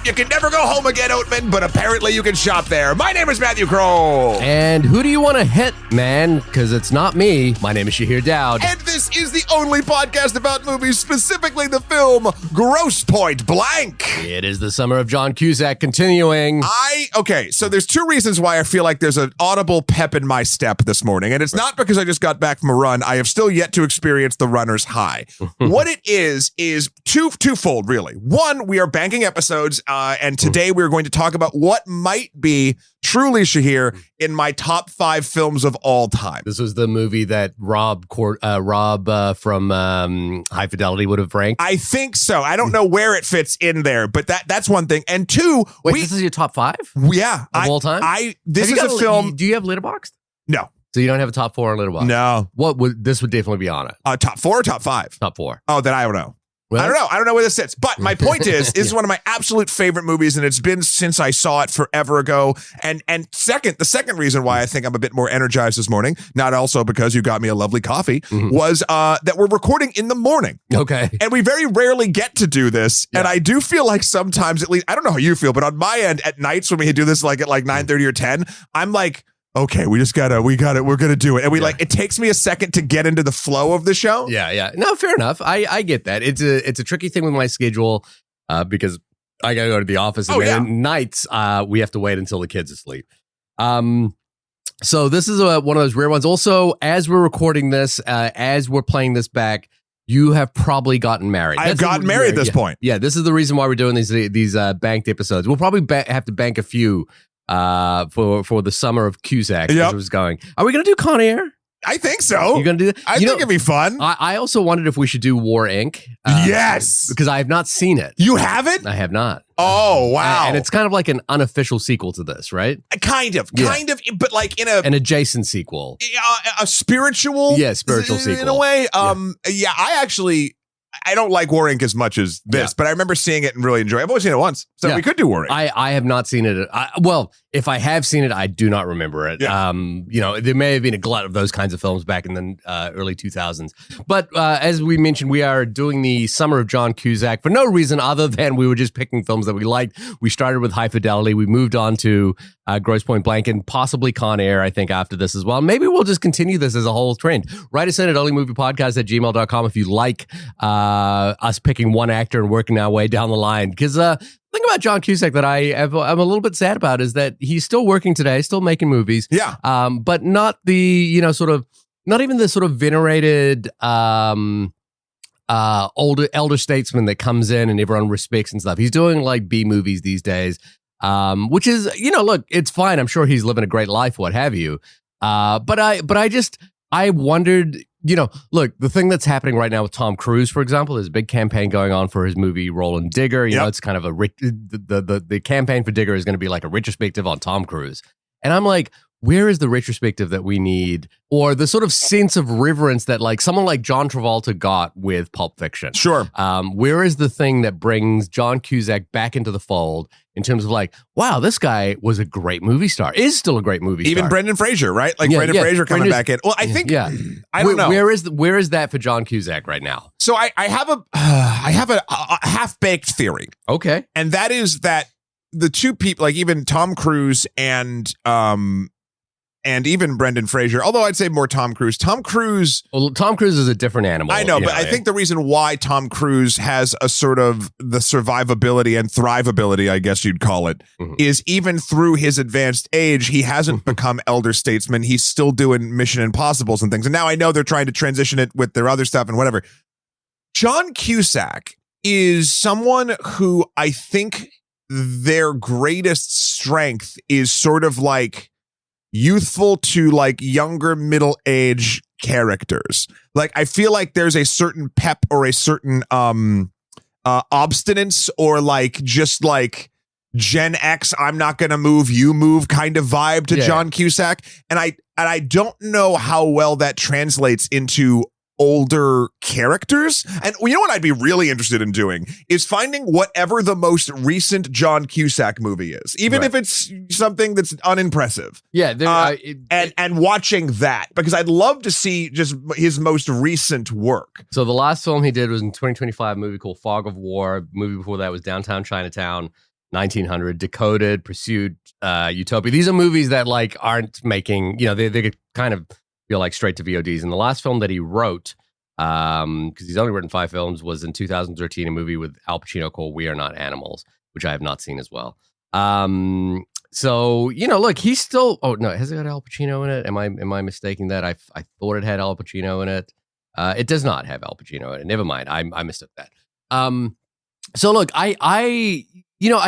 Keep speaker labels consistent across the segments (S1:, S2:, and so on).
S1: You can never go home again, Oatman, but apparently you can shop there. My name is Matthew Kroll.
S2: And who do you want to hit, man? Because it's not me. My name is Shahir Dowd.
S1: And this is the only podcast about movies, specifically the film Grosse, Pointe Blank.
S2: It is the summer of John Cusack continuing.
S1: Okay, so there's two reasons why I feel like there's an audible pep in my step this morning. And it's not because I just got back from a run. I have still yet to experience the runner's high. What it is twofold, really. One, we are banking episodes, and today we're going to talk about what might be truly, Shahir, in my top 5 films of all time.
S2: This was the movie that Rob from High Fidelity would have ranked.
S1: I think so. I don't know where it fits in there, but that's one thing. And two,
S2: this is your top 5?
S1: Yeah,
S2: of all time.
S1: This is a film.
S2: Do you have Letterboxd?
S1: No.
S2: So you don't have a top 4 on Letterboxd?
S1: No.
S2: This would definitely be on it.
S1: Top 4 or top 5?
S2: Top 4.
S1: Oh, then I don't know.
S2: Really?
S1: I don't know where this sits. But my point is, this is one of my absolute favorite movies, and it's been since I saw it forever ago. And the second reason why I think I'm a bit more energized this morning, not also because you got me a lovely coffee, was that we're recording in the morning.
S2: Okay.
S1: And we very rarely get to do this. Yeah. And I do feel like sometimes, at least, I don't know how you feel, but on my end, at nights when we do this like at like 9:30 or 10, I'm like, okay, we're gonna do it. And it takes me a second to get into the flow of the show.
S2: Yeah. No, fair enough. I get that. It's a tricky thing with my schedule because I gotta go to the office and then nights we have to wait until the kids are asleep. So this is one of those rare ones. Also, as we're recording this, as we're playing this back, you have probably gotten married.
S1: I've gotten married at this point.
S2: Yeah, this is the reason why we're doing these banked episodes. We'll probably have to bank a few for the summer of Cusack, as it was going. Are we going to do Con Air?
S1: I think so.
S2: You're going to do that?
S1: I think it'd be fun.
S2: I also wondered if we should do War Inc.
S1: Yes.
S2: Because I have not seen it.
S1: You haven't?
S2: I have not.
S1: Oh, wow.
S2: And it's kind of like an unofficial sequel to this, right?
S1: Kind of, but like in
S2: an adjacent sequel.
S1: A spiritual?
S2: Yeah, spiritual sequel.
S1: In a way. I don't like War Inc. as much as this, but I remember seeing it and really enjoying it. I've only seen it once, so we could do War Inc.
S2: I have not seen it. If I have seen it, I do not remember it.
S1: Yeah.
S2: There may have been a glut of those kinds of films back in the early 2000s. But as we mentioned, we are doing the summer of John Cusack for no reason other than we were just picking films that we liked. We started with High Fidelity. We moved on to Grosse Pointe Blank and possibly Con Air, I think, after this as well. Maybe we'll just continue this as a whole trend. Write us in at onlymoviepodcast@gmail.com if you like us picking one actor and working our way down the line. Because the thing about John Cusack that I'm a little bit sad about is that he's still working today, still making movies.
S1: Yeah.
S2: But not the, not even the sort of venerated elder statesman that comes in and everyone respects and stuff. He's doing like B movies these days, which is, look, it's fine. I'm sure he's living a great life, what have you. But I wondered, look, the thing that's happening right now with Tom Cruise, for example, there's a big campaign going on for his movie Role in Digger. You know, it's kind of the campaign for Digger is going to be like a retrospective on Tom Cruise. And I'm like, where is the retrospective that we need, or the sort of sense of reverence that like someone like John Travolta got with Pulp Fiction?
S1: Sure.
S2: Where is the thing that brings John Cusack back into the fold in terms of like, wow, this guy was a great movie star, is still a great movie star.
S1: Even Brendan Fraser, right? Like Brendan Fraser coming back in. Well, I think, I don't know.
S2: Where is that for John Cusack right now?
S1: So I have a half-baked theory.
S2: Okay.
S1: And that is that the two people, like even Tom Cruise and even Brendan Fraser, although I'd say more Tom Cruise. Tom Cruise is
S2: a different animal.
S1: I know, but I think the reason why Tom Cruise has a sort of the survivability and thrivability, I guess you'd call it, is even through his advanced age, he hasn't become elder statesman. He's still doing Mission Impossibles and things. And now I know they're trying to transition it with their other stuff and whatever. John Cusack is someone who I think their greatest strength is sort of like youthful to like younger middle age characters. Like I feel like there's a certain pep or a certain obstinance or like just like Gen X, I'm not gonna move, you move kind of vibe to John Cusack. And I don't know how well that translates into older characters. And you know what I'd be really interested in doing is finding whatever the most recent John Cusack movie is, even if it's something that's unimpressive.
S2: Yeah,
S1: and watching that, because I'd love to see just his most recent work.
S2: So the last film he did was in 2025, a movie called Fog of War. The movie before that was Downtown Chinatown, 1900, Decoded, Pursuit, Utopia. These are movies that like aren't making, they kind of feel like straight to VODs. And the last film that he wrote, because he's only written 5 films, was in 2013, a movie with Al Pacino called We Are Not Animals, which I have not seen as well. So, look, he's still, oh no, has it got Al Pacino in it? Am I mistaking that? I thought it had Al Pacino in it. It does not have Al Pacino in it. Never mind. I mistook that. So look, I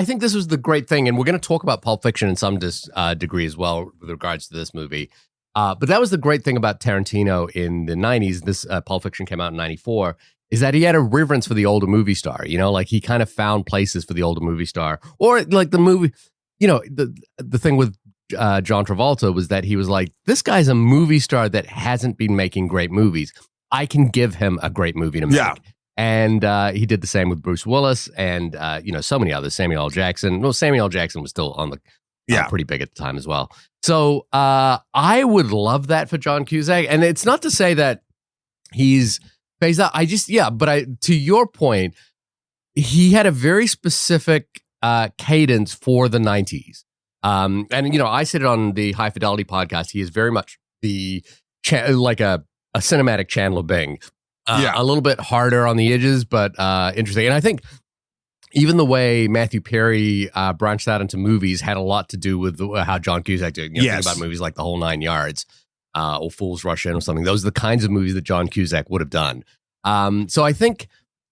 S2: think this was the great thing, and we're going to talk about Pulp Fiction in some degree as well with regards to this movie. But that was the great thing about Tarantino in the 90s. This Pulp Fiction came out in 94, is that he had a reverence for the older movie star, like he kind of found places for the older movie star, or like the movie, the thing with John Travolta was that he was like, this guy's a movie star that hasn't been making great movies. I can give him a great movie to make. Yeah. And he did the same with Bruce Willis and, so many others. Samuel L. Jackson. Well, Samuel L. Jackson was still on the pretty big at the time as well. So I would love that for John Cusack. And it's not to say that he's phased out. To your point, he had a very specific cadence for the 90s. I said it on the High Fidelity podcast. He is very much like a cinematic Chandler Bing. A little bit harder on the edges, but interesting. And I think even the way Matthew Perry branched out into movies had a lot to do with how John Cusack did. Think about movies like The Whole Nine Yards or Fools Rush In or something. Those are the kinds of movies that John Cusack would have done. So I think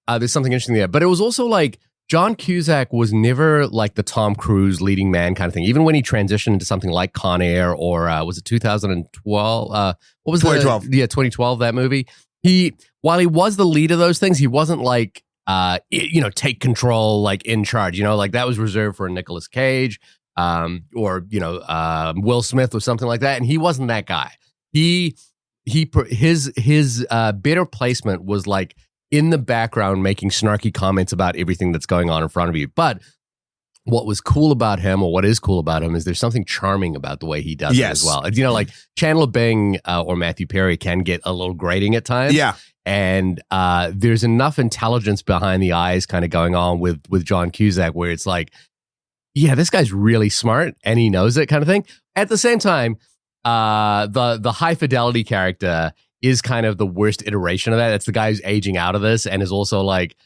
S2: there's something interesting there. But it was also like John Cusack was never like the Tom Cruise leading man kind of thing. Even when he transitioned into something like Con Air or was it 2012? What was
S1: 2012?
S2: 2012, that movie. While he was the lead of those things, he wasn't like, take control, like in charge, like that was reserved for Nicolas Cage, or Will Smith or something like that. And he wasn't that guy. His better placement was like in the background, making snarky comments about everything that's going on in front of you. But what was cool about him, or what is cool about him, is there's something charming about the way he does it as well. Like Chandler Bing or Matthew Perry can get a little grating at times. Yeah. And there's enough intelligence behind the eyes kind of going on with John Cusack where it's like, yeah, this guy's really smart and he knows it kind of thing. At the same time, the High Fidelity character is kind of the worst iteration of that. It's the guy who's aging out of this and is also like,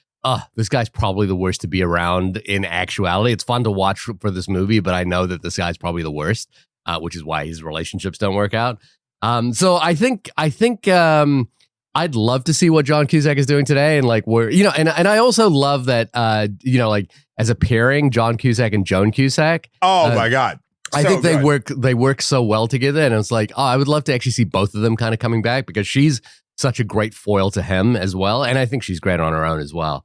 S2: this guy's probably the worst to be around in actuality. It's fun to watch for this movie, but I know that this guy's probably the worst, which is why his relationships don't work out. So I think I'd love to see what John Cusack is doing today. And like, and I also love that, like as a pairing, John Cusack and Joan Cusack.
S1: Oh my God.
S2: I think they work so well together. And it's like, I would love to actually see both of them kind of coming back because she's such a great foil to him as well. And I think she's great on her own as well.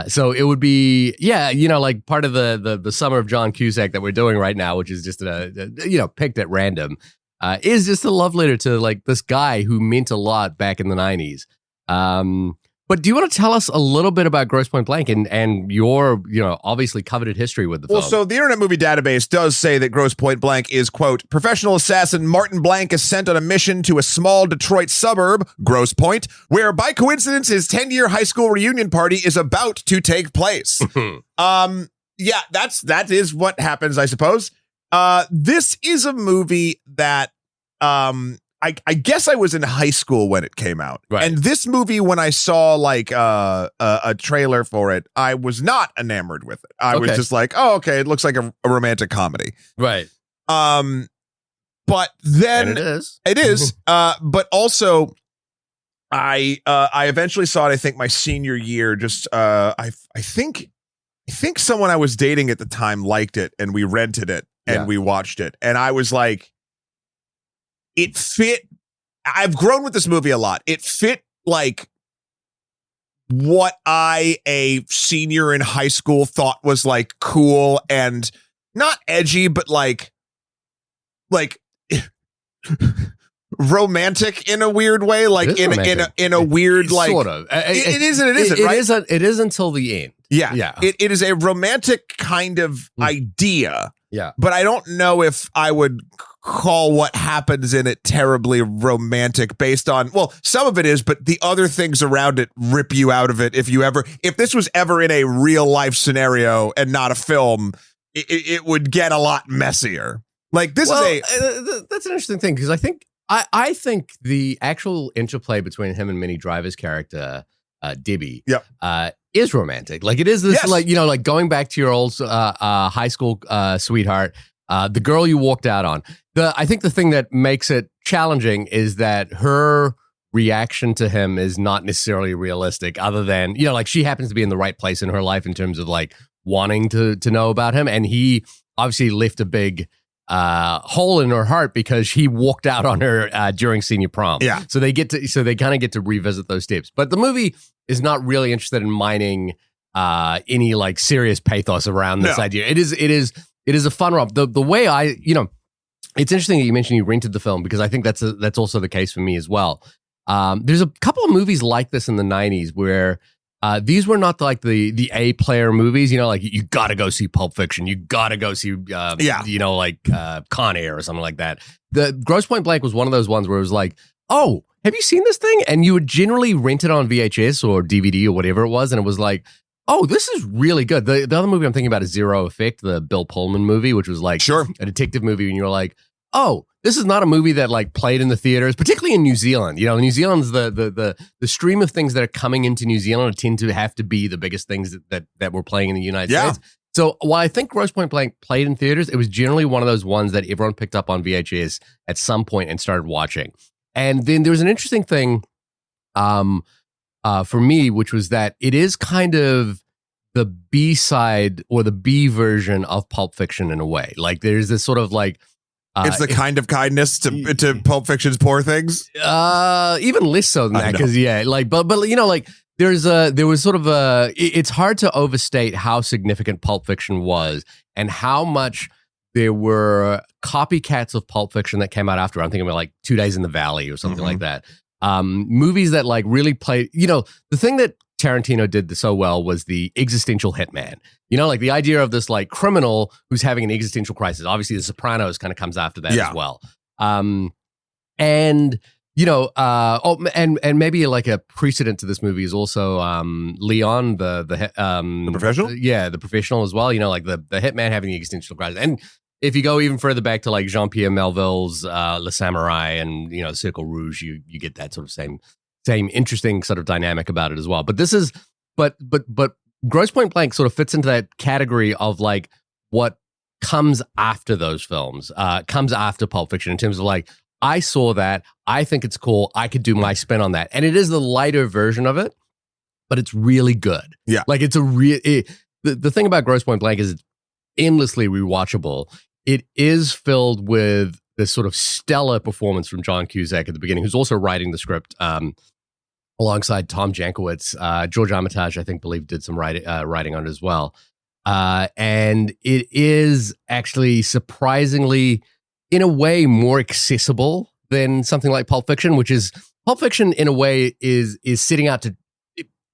S2: So it would be, like part of the summer of John Cusack that we're doing right now, which is just, picked at random, is just a love letter to like this guy who meant a lot back in the 90s. But do you want to tell us a little bit about Grosse Pointe Blank and your, obviously coveted history with the film?
S1: Well, so the Internet Movie Database does say that Grosse Pointe Blank is, quote, professional assassin Martin Blank is sent on a mission to a small Detroit suburb, Grosse Pointe, where by coincidence his 10-year high school reunion party is about to take place. That is what happens, I suppose. This is a movie that I guess I was in high school when it came out. Right. And this movie, when I saw like a trailer for it, I was not enamored with it. I was just like, oh, okay, it looks like a romantic comedy.
S2: Right.
S1: But then
S2: and it is.
S1: It is. But also I eventually saw it, I think my senior year, just I think someone I was dating at the time liked it and we rented it and we watched it. And I was like, it fit. I've grown with this movie a lot. It fit like what a senior in high school thought was like cool and not edgy, but like romantic in a weird way, like in a weird like
S2: sort of.
S1: It is and it isn't, right?
S2: It is until the end.
S1: Yeah. It is a romantic kind of idea.
S2: Yeah.
S1: But I don't know if I would call what happens in it terribly romantic based on, well, some of it is, but the other things around it rip you out of it. If this was ever in a real life scenario and not a film, it would get a lot messier. Like this
S2: that's an interesting thing because I think the actual interplay between him and Minnie Driver's character, Debbie, is romantic. Like it is this, like, you know, like going back to your old high school sweetheart, the girl you walked out on. I think the thing that makes it challenging is that her reaction to him is not necessarily realistic, other than, you know, like she happens to be in the right place in her life in terms of like wanting to know about him, and he obviously left a big hole in her heart because he walked out on her during senior prom.
S1: Yeah.
S2: So they kind of get to revisit those steps. But the movie is not really interested in mining any like serious pathos around this idea. It is a fun romp. The way it's interesting that you mentioned you rented the film because I think that's also the case for me as well. There's a couple of movies like this in the 90s where these were not like the A player movies, you know, like you got to go see Pulp Fiction, you got to go see, you know, like Con Air or something like that. The Grosse Pointe Blank was one of those ones where it was like, oh, have you seen this thing? And you would generally rent it on VHS or DVD or whatever it was, and it was like, oh, this is really good. The other movie I'm thinking about is Zero Effect, the Bill Pullman movie, which was like a detective movie, and you're like, oh, this is not a movie that like played in the theaters, particularly in New Zealand. You know, New Zealand's the stream of things that are coming into New Zealand tend to have to be the biggest things that were playing in the United States. So while I think Grosse Pointe Blank played in theaters, it was generally one of those ones that everyone picked up on VHS at some point and started watching. And then there was an interesting thing for me, which was that it is kind of the B side or the B version of Pulp Fiction in a way. Like there's this sort of like,
S1: it's the kind of kindness to Pulp Fiction's Poor Things.
S2: Even less so than that, because but you know, like there was sort of it's hard to overstate how significant Pulp Fiction was and how much there were copycats of Pulp Fiction that came out after. I'm thinking about like 2 Days in the Valley or something like that. Movies that like really played, you know, the thing that Tarantino did so well was the existential hitman. You know, like the idea of this like criminal who's having an existential crisis. Obviously, The Sopranos kind of comes after that as well. And you know, and maybe like a precedent to this movie is also Leon, the
S1: professional.
S2: The professional as well. You know, like the hitman having the existential crisis. And if you go even further back to like Jean-Pierre Melville's Le Samurai and, you know, Circle Rouge, you get that sort of same interesting sort of dynamic about it as well. But this is, but Grosse Pointe Blank sort of fits into that category of like what comes after those films, comes after Pulp Fiction in terms of like, I saw that, I think it's cool, I could do my spin on that. And it is the lighter version of it, but it's really good. Yeah. Like it's the thing about Grosse Pointe Blank is it's endlessly rewatchable. It is filled with this sort of stellar performance from John Cusack at the beginning, who's also writing the script alongside Tom Jankiewicz. George Armitage, I think, did some writing on it as well. And it is actually surprisingly, in a way, more accessible than something like Pulp Fiction, which is Pulp Fiction in a way is setting out to,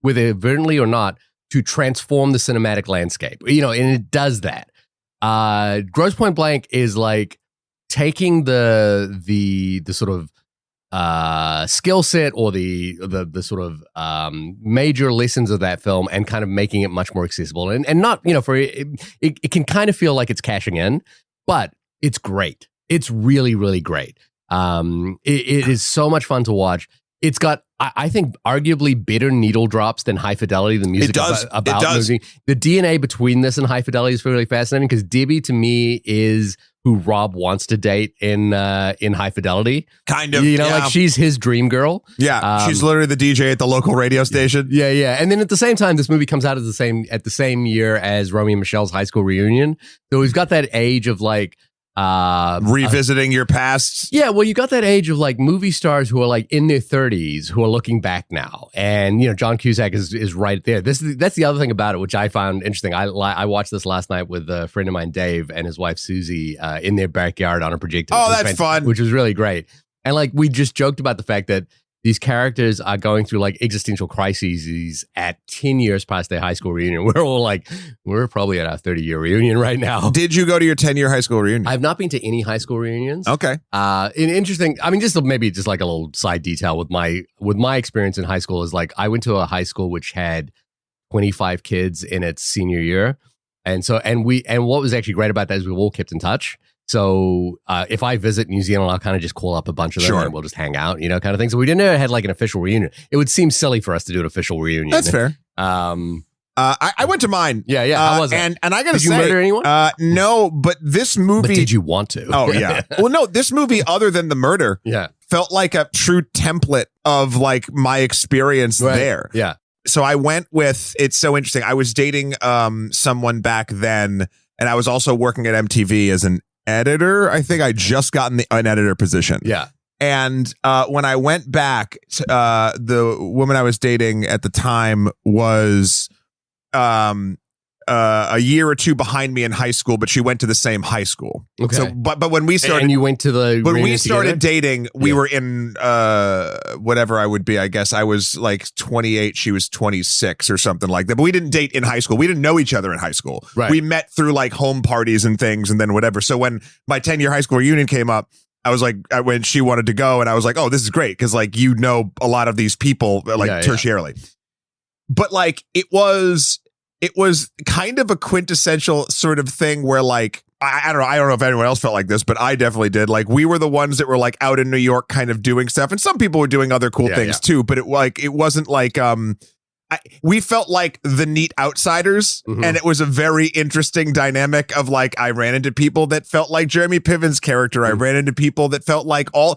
S2: whether inadvertently or not, to transform the cinematic landscape. You know, and it does that. Grosse Pointe Blank is like taking the sort of skill set or the sort of major lessons of that film and kind of making it much more accessible and not, you know, for it can kind of feel like it's cashing in, but it's great. It's really, really great. It is so much fun to watch. It's got, I think, arguably better needle drops than High Fidelity, the music about the movie. The DNA between this and High Fidelity is really fascinating because Debbie, to me, is who Rob wants to date in High Fidelity. Kind of. You know, like she's his dream girl. Yeah. She's literally the DJ at the local radio station. Yeah. And then at the same time, this movie comes out at the same year as Romeo and Michelle's high school reunion. So we've got that age of like, revisiting your past. Yeah, well, you got that age of like movie stars who are like in their 30s who are looking back now, and you know John Cusack is right there. That's the other thing about it, which I found interesting. I watched this last night with a friend of mine, Dave, and his wife Susie in their backyard on a projector. Oh, that's fun, which was really great. And like we just joked about the fact that these characters are going through like existential crises at 10 years past their high school reunion. We're all like, we're probably at our 30-year reunion right now. Did you go to your 10-year high school reunion? I've not been to any high school reunions. Okay. Interesting. I mean, maybe just like a little side detail with my experience in high school is like, I went to a high school which had 25 kids in its senior year. And what was actually great about that is we all kept in touch. So if I visit New Zealand, I'll kind of just call up a bunch of them and we'll just hang out, kind of thing. So we didn't ever had like an official reunion. It would seem silly for us to do an official reunion.
S1: That's fair. I went to mine.
S2: Yeah. How was it?
S1: And I gotta say,
S2: did you murder anyone?
S1: No, but this movie.
S2: But did you want to?
S1: Oh yeah. Well, no, this movie, other than the murder, felt like a true template of like my experience there.
S2: Yeah.
S1: So I went with. It's so interesting. I was dating someone back then, and I was also working at MTV as an editor. I think I just gotten an editor position.
S2: Yeah.
S1: And when I went back, the woman I was dating at the time was a year or two behind me in high school, but she went to the same high school.
S2: Okay.
S1: So, but when we started,
S2: and you went to the
S1: when we started
S2: together?
S1: dating, we were in whatever I would be. I guess I was like 28, she was 26 or something like that. But we didn't date in high school. We didn't know each other in high school.
S2: Right.
S1: We met through like home parties and things, and then whatever. So when my 10-year high school reunion came up, I was like, when she wanted to go, and I was like, oh, this is great because like a lot of these people like tertiarily. But like it was kind of a quintessential sort of thing where like I don't know if anyone else felt like this, but I definitely did. Like we were the ones that were like out in New York kind of doing stuff, and some people were doing other cool things too, but it wasn't like we felt like the neat outsiders, and it was a very interesting dynamic of like I ran into people that felt like Jeremy Piven's character. I ran into people that felt like all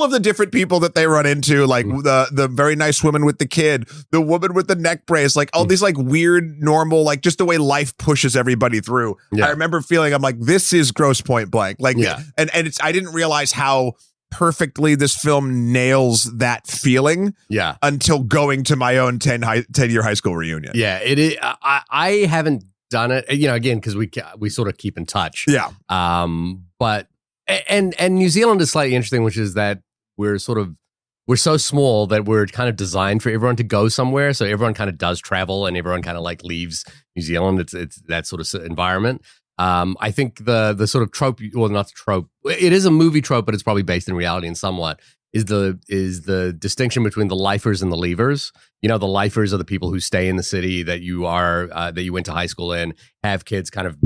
S1: of the different people that they run into, like the very nice woman with the kid, the woman with the neck brace, like all these like weird, normal, like just the way life pushes everybody through. Yeah. I remember feeling I'm like, this is Grosse Pointe Blank. Like, and it's I didn't realize how perfectly this film nails that feeling until going to my own 10-year high school reunion.
S2: Yeah, it is. I haven't done it, again, because we sort of keep in touch.
S1: Yeah.
S2: But New Zealand is slightly interesting, which is that we're so small that we're kind of designed for everyone to go somewhere. So everyone kind of does travel and everyone kind of like leaves New Zealand. It's that sort of environment. I think the sort of trope, well, not the trope, it is a movie trope, but it's probably based in reality in somewhat, is the distinction between the lifers and the leavers. The lifers are the people who stay in the city that you went to high school in, have kids, kind of,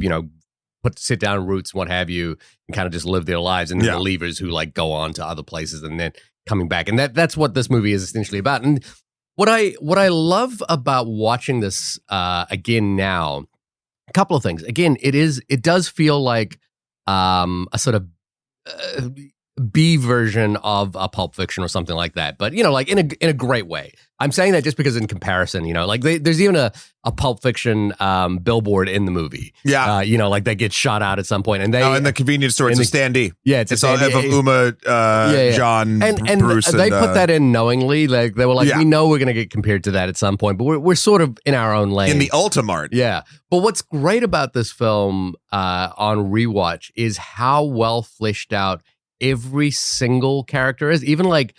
S2: sit down roots and what have you, and kind of just live their lives. And then the leavers who like go on to other places and then coming back. And that's what this movie is essentially about. And what I love about watching this again now, a couple of things. Again, it does feel like a sort of B version of a Pulp Fiction or something like that, but like in a great way. I'm saying that just because in comparison, like there's even a Pulp Fiction billboard in the movie. Yeah, like that gets shot out at some point, and they
S1: in the convenience store. It's a standee.
S2: Yeah,
S1: it's all of Uma, John,
S2: and
S1: Bruce,
S2: they put that in knowingly. Like they were like, we know we're going to get compared to that at some point, but we're sort of in our own lane
S1: in the Ultimart.
S2: Yeah, but what's great about this film on rewatch is how well fleshed out every single character is, even like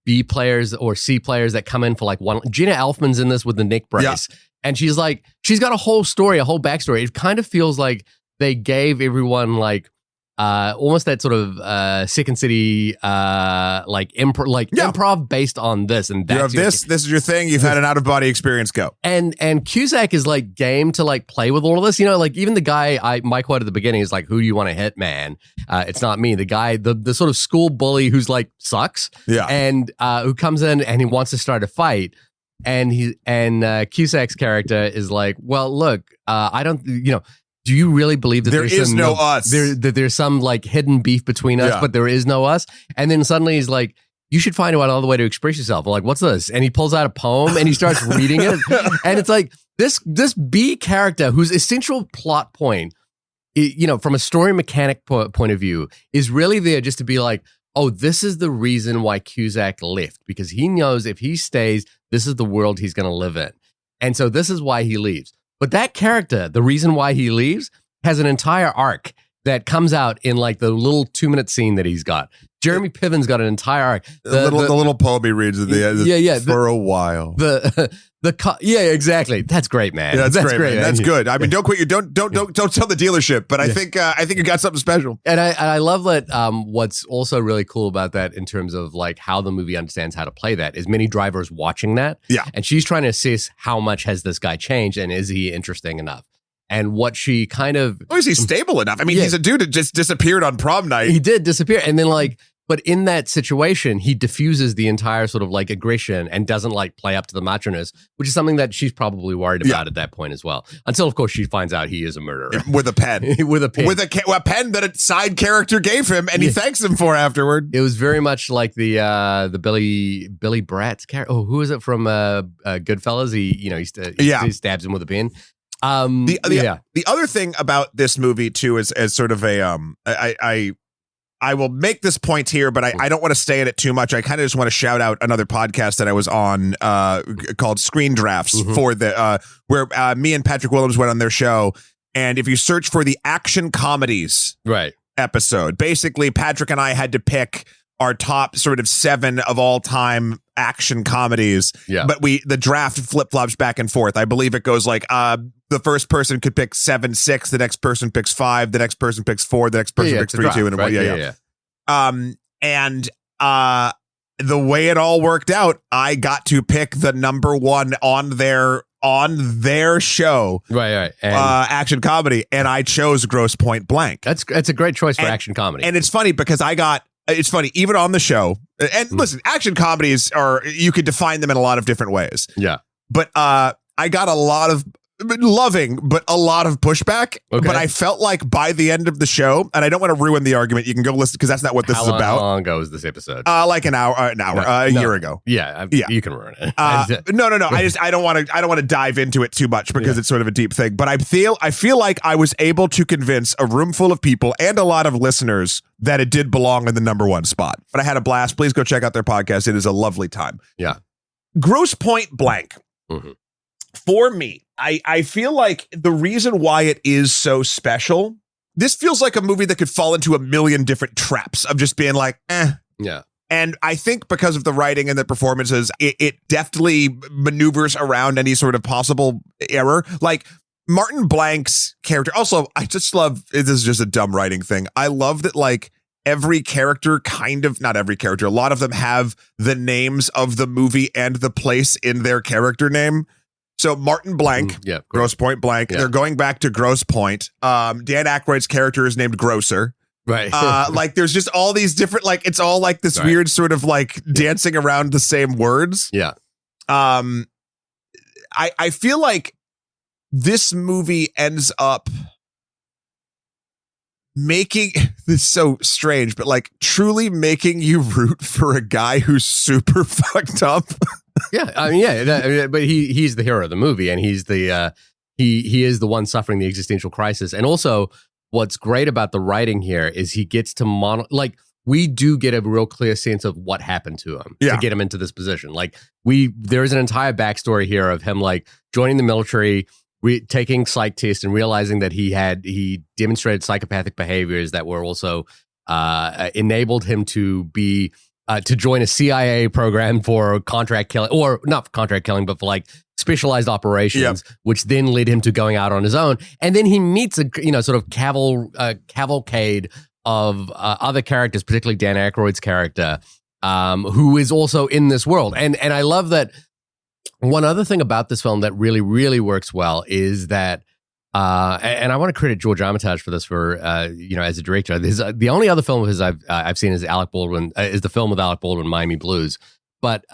S2: B players or C players that come in for like one. Gina Elfman's in this with the neck brace, and she's got a whole story, a whole backstory. It kind of feels like they gave everyone like almost that sort of Second City improv based on this, and that's
S1: this is your thing. You've had an out of body experience. Go.
S2: And Cusack is like game to like play with all of this. Like even the guy my quote at the beginning is like, "Who do you want to hit, man? It's not me." The guy, the sort of school bully who's like sucks, and who comes in and he wants to start a fight. And Cusack's character is like, "Well, look, I don't, do you really believe that there's no us? There's some like hidden beef between us, but there is no us?" And then suddenly he's like, "You should find out another way to express yourself." I'm like, "What's this?" And he pulls out a poem and he starts reading it. And it's like this B character whose essential plot point, from a story mechanic point of view, is really there just to be like, oh, this is the reason why Cusack left, because he knows if he stays, this is the world he's going to live in. And so this is why he leaves. But that character, the reason why he leaves, has an entire arc that comes out in like the little 2-minute scene that he's got. Jeremy Piven's got an entire arc.
S1: The little poem he reads at the end. For a while.
S2: Exactly. That's great, man.
S1: Yeah, that's great, man. That's good. I mean, don't quit. Don't tell the dealership. But I think you got something special.
S2: And I love that. What's also really cool about that in terms of like how the movie understands how to play that is Minnie Driver's watching that.
S1: Yeah,
S2: and she's trying to assess how much has this guy changed and is he interesting enough. and what she kind of.
S1: Oh, is he stable enough? I mean, he's a dude that just disappeared on prom night.
S2: He did disappear, and then but in that situation, he diffuses the entire sort of aggression and doesn't play up to the macho-ness, which is something that she's probably worried about at that point as well. Until, of course, she finds out he is a murderer.
S1: With a pen.
S2: With a pen.
S1: With a pen that a side character gave him, and he thanks him for afterward.
S2: It was very much like the Billy Bratz character. Oh, who is it from Goodfellas? He stabs him with a pen.
S1: The other thing about this movie, too, is as sort of a I will make this point here, but I don't want to stay in it too much. I kind of just want to shout out another podcast that I was on called Screen Drafts for the where me and Patrick Willems went on their show. And if you search for the action comedies episode, basically Patrick and I had to pick our top sort of 7 of all time action comedies. Yeah. But the draft flip flops back and forth. I believe it goes the first person could pick 7, 6. The next person picks 5. The next person picks 4. The next person picks 3, 2, and 1. And the way it all worked out, I got to pick the number 1 on their show, right, action comedy, and I chose Grosse Pointe Blank.
S2: That's a great choice for action comedy,
S1: and it's funny because it's funny even on the show. And listen, action comedies you could define them in a lot of different ways.
S2: Yeah,
S1: but I got a lot of but a lot of pushback. Okay. But I felt like by the end of the show, and I don't want to ruin the argument. You can go listen because that's not what this is about.
S2: How long ago was this episode?
S1: Like an hour, a year ago.
S2: Yeah, you can ruin it.
S1: No. I don't want to dive into it too much because it's sort of a deep thing. But I feel like I was able to convince a room full of people and a lot of listeners that it did belong in the number 1 spot. But I had a blast. Please go check out their podcast. It is a lovely time.
S2: Yeah,
S1: Grosse Pointe Blank. Mm-hmm. For me, I feel like the reason why it is so special, this feels like a movie that could fall into a million different traps of just being like, eh.
S2: Yeah.
S1: And I think because of the writing and the performances, it deftly maneuvers around any sort of possible error. Like Martin Blank's character. Also, I just love, this is just a dumb writing thing. I love that every character not every character, a lot of them have the names of the movie and the place in their character name. So Martin Blank, Grosse Pointe Blank, they're going back to Grosse Pointe. Dan Aykroyd's character is named Grosse.
S2: Right.
S1: There's just all these different, it's all this weird sort of dancing around the same words.
S2: Yeah.
S1: I feel like this movie ends up making this so strange, but truly making you root for a guy who's super fucked up.
S2: Yeah, I mean, but he's the hero of the movie, and he's the he is the one suffering the existential crisis. And also, what's great about the writing here is he gets to we do get a real clear sense of what happened to him to get him into this position. There is an entire backstory here of him joining the military, taking psych tests, and realizing that he demonstrated psychopathic behaviors that were also enabled him to be. To join a CIA program for contract killing, or not for contract killing, but for specialized operations, which then led him to going out on his own. And then he meets a sort of cavalcade of other characters, particularly Dan Aykroyd's character, who is also in this world. And I love that. One other thing about this film that really, really works well is that. And I want to credit George Armitage for this, as a director. The only other film of his I've seen is Alec Baldwin, is the film with Alec Baldwin, Miami Blues. But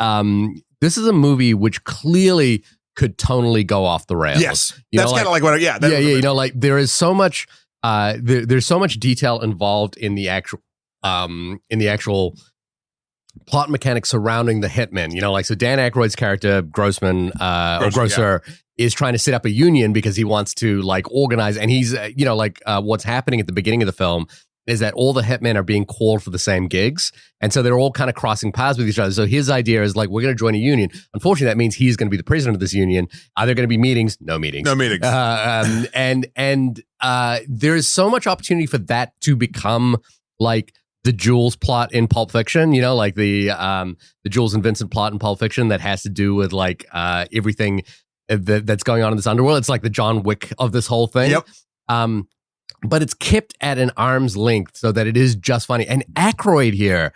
S2: this is a movie which clearly could tonally go off the rails.
S1: Yes, that's kind of what.
S2: There is so much. There's so much detail involved in the actual plot mechanics surrounding the hitman. So Dan Aykroyd's character Grossman Grosse is trying to set up a union because he wants to organize, and he's what's happening at the beginning of the film is that all the hitmen are being called for the same gigs, and so they're all kind of crossing paths with each other. So his idea is we're going to join a union. Unfortunately, that means he's going to be the president of this union. Are there going to be meetings? No meetings. And there's so much opportunity for that to become the Jules plot in Pulp Fiction, the Jules and Vincent plot in Pulp Fiction that has to do with everything that's going on in this underworld. It's like the John Wick of this whole thing.
S1: Yep.
S2: But it's kept at an arm's length so that it is just funny. And Aykroyd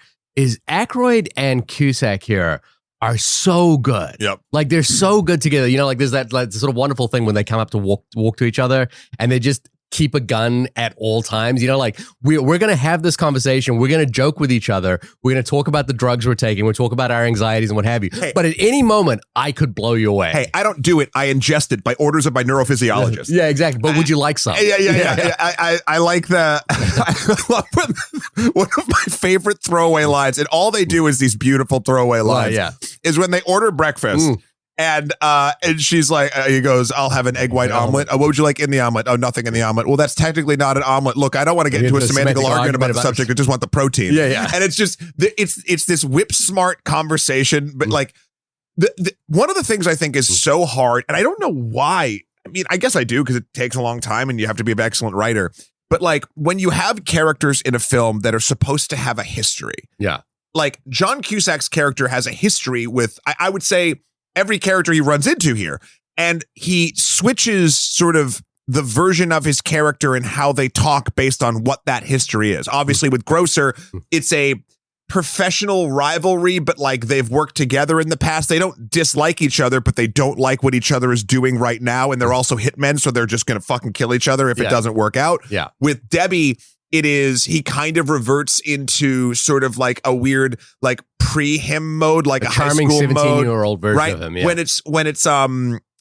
S2: and Cusack here are so good.
S1: Yep.
S2: Like they're so good together. You know, like there's that like sort of wonderful thing when they come up to walk to each other and they just keep a gun at all times. You know, like we're going to have this conversation. We're going to joke with each other. We're going to talk about the drugs we're taking. We'll talk about our anxieties and what have you.
S1: Hey.
S2: But at any moment, I could blow you away.
S1: Hey, I don't do it. I ingest it by orders of my neurophysiologist.
S2: Yeah, exactly. But would you like some?
S1: Yeah. I like the one of my favorite throwaway lines, and all they do is these beautiful throwaway lines. Is when they order breakfast. And she's like, he goes, I'll have an egg white omelet. What would you like in the omelet? Oh, nothing in the omelet. Well, that's technically not an omelet. Look, I don't want to get into a semantical argument about the subject. I just want the protein.
S2: Yeah.
S1: And it's just, it's this whip smart conversation. But like, one of the things I think is so hard, and I don't know why. I mean, I guess I do because it takes a long time and you have to be an excellent writer. But like, when you have characters in a film that are supposed to have a history.
S2: Yeah.
S1: Like, John Cusack's character has a history with, I would say, every character he runs into here. And he switches sort of the version of his character and how they talk based on what that history is. Obviously, with Grosse, it's a professional rivalry, but like they've worked together in the past. They don't dislike each other, but they don't like what each other is doing right now. And they're also hitmen, so they're just going to fucking kill each other if it doesn't work out.
S2: Yeah.
S1: With Debbie, it is, he kind of reverts into sort of like a weird, like pre-him mode, like a high
S2: charming
S1: school
S2: 17-year-old version
S1: right?
S2: of him. Yeah.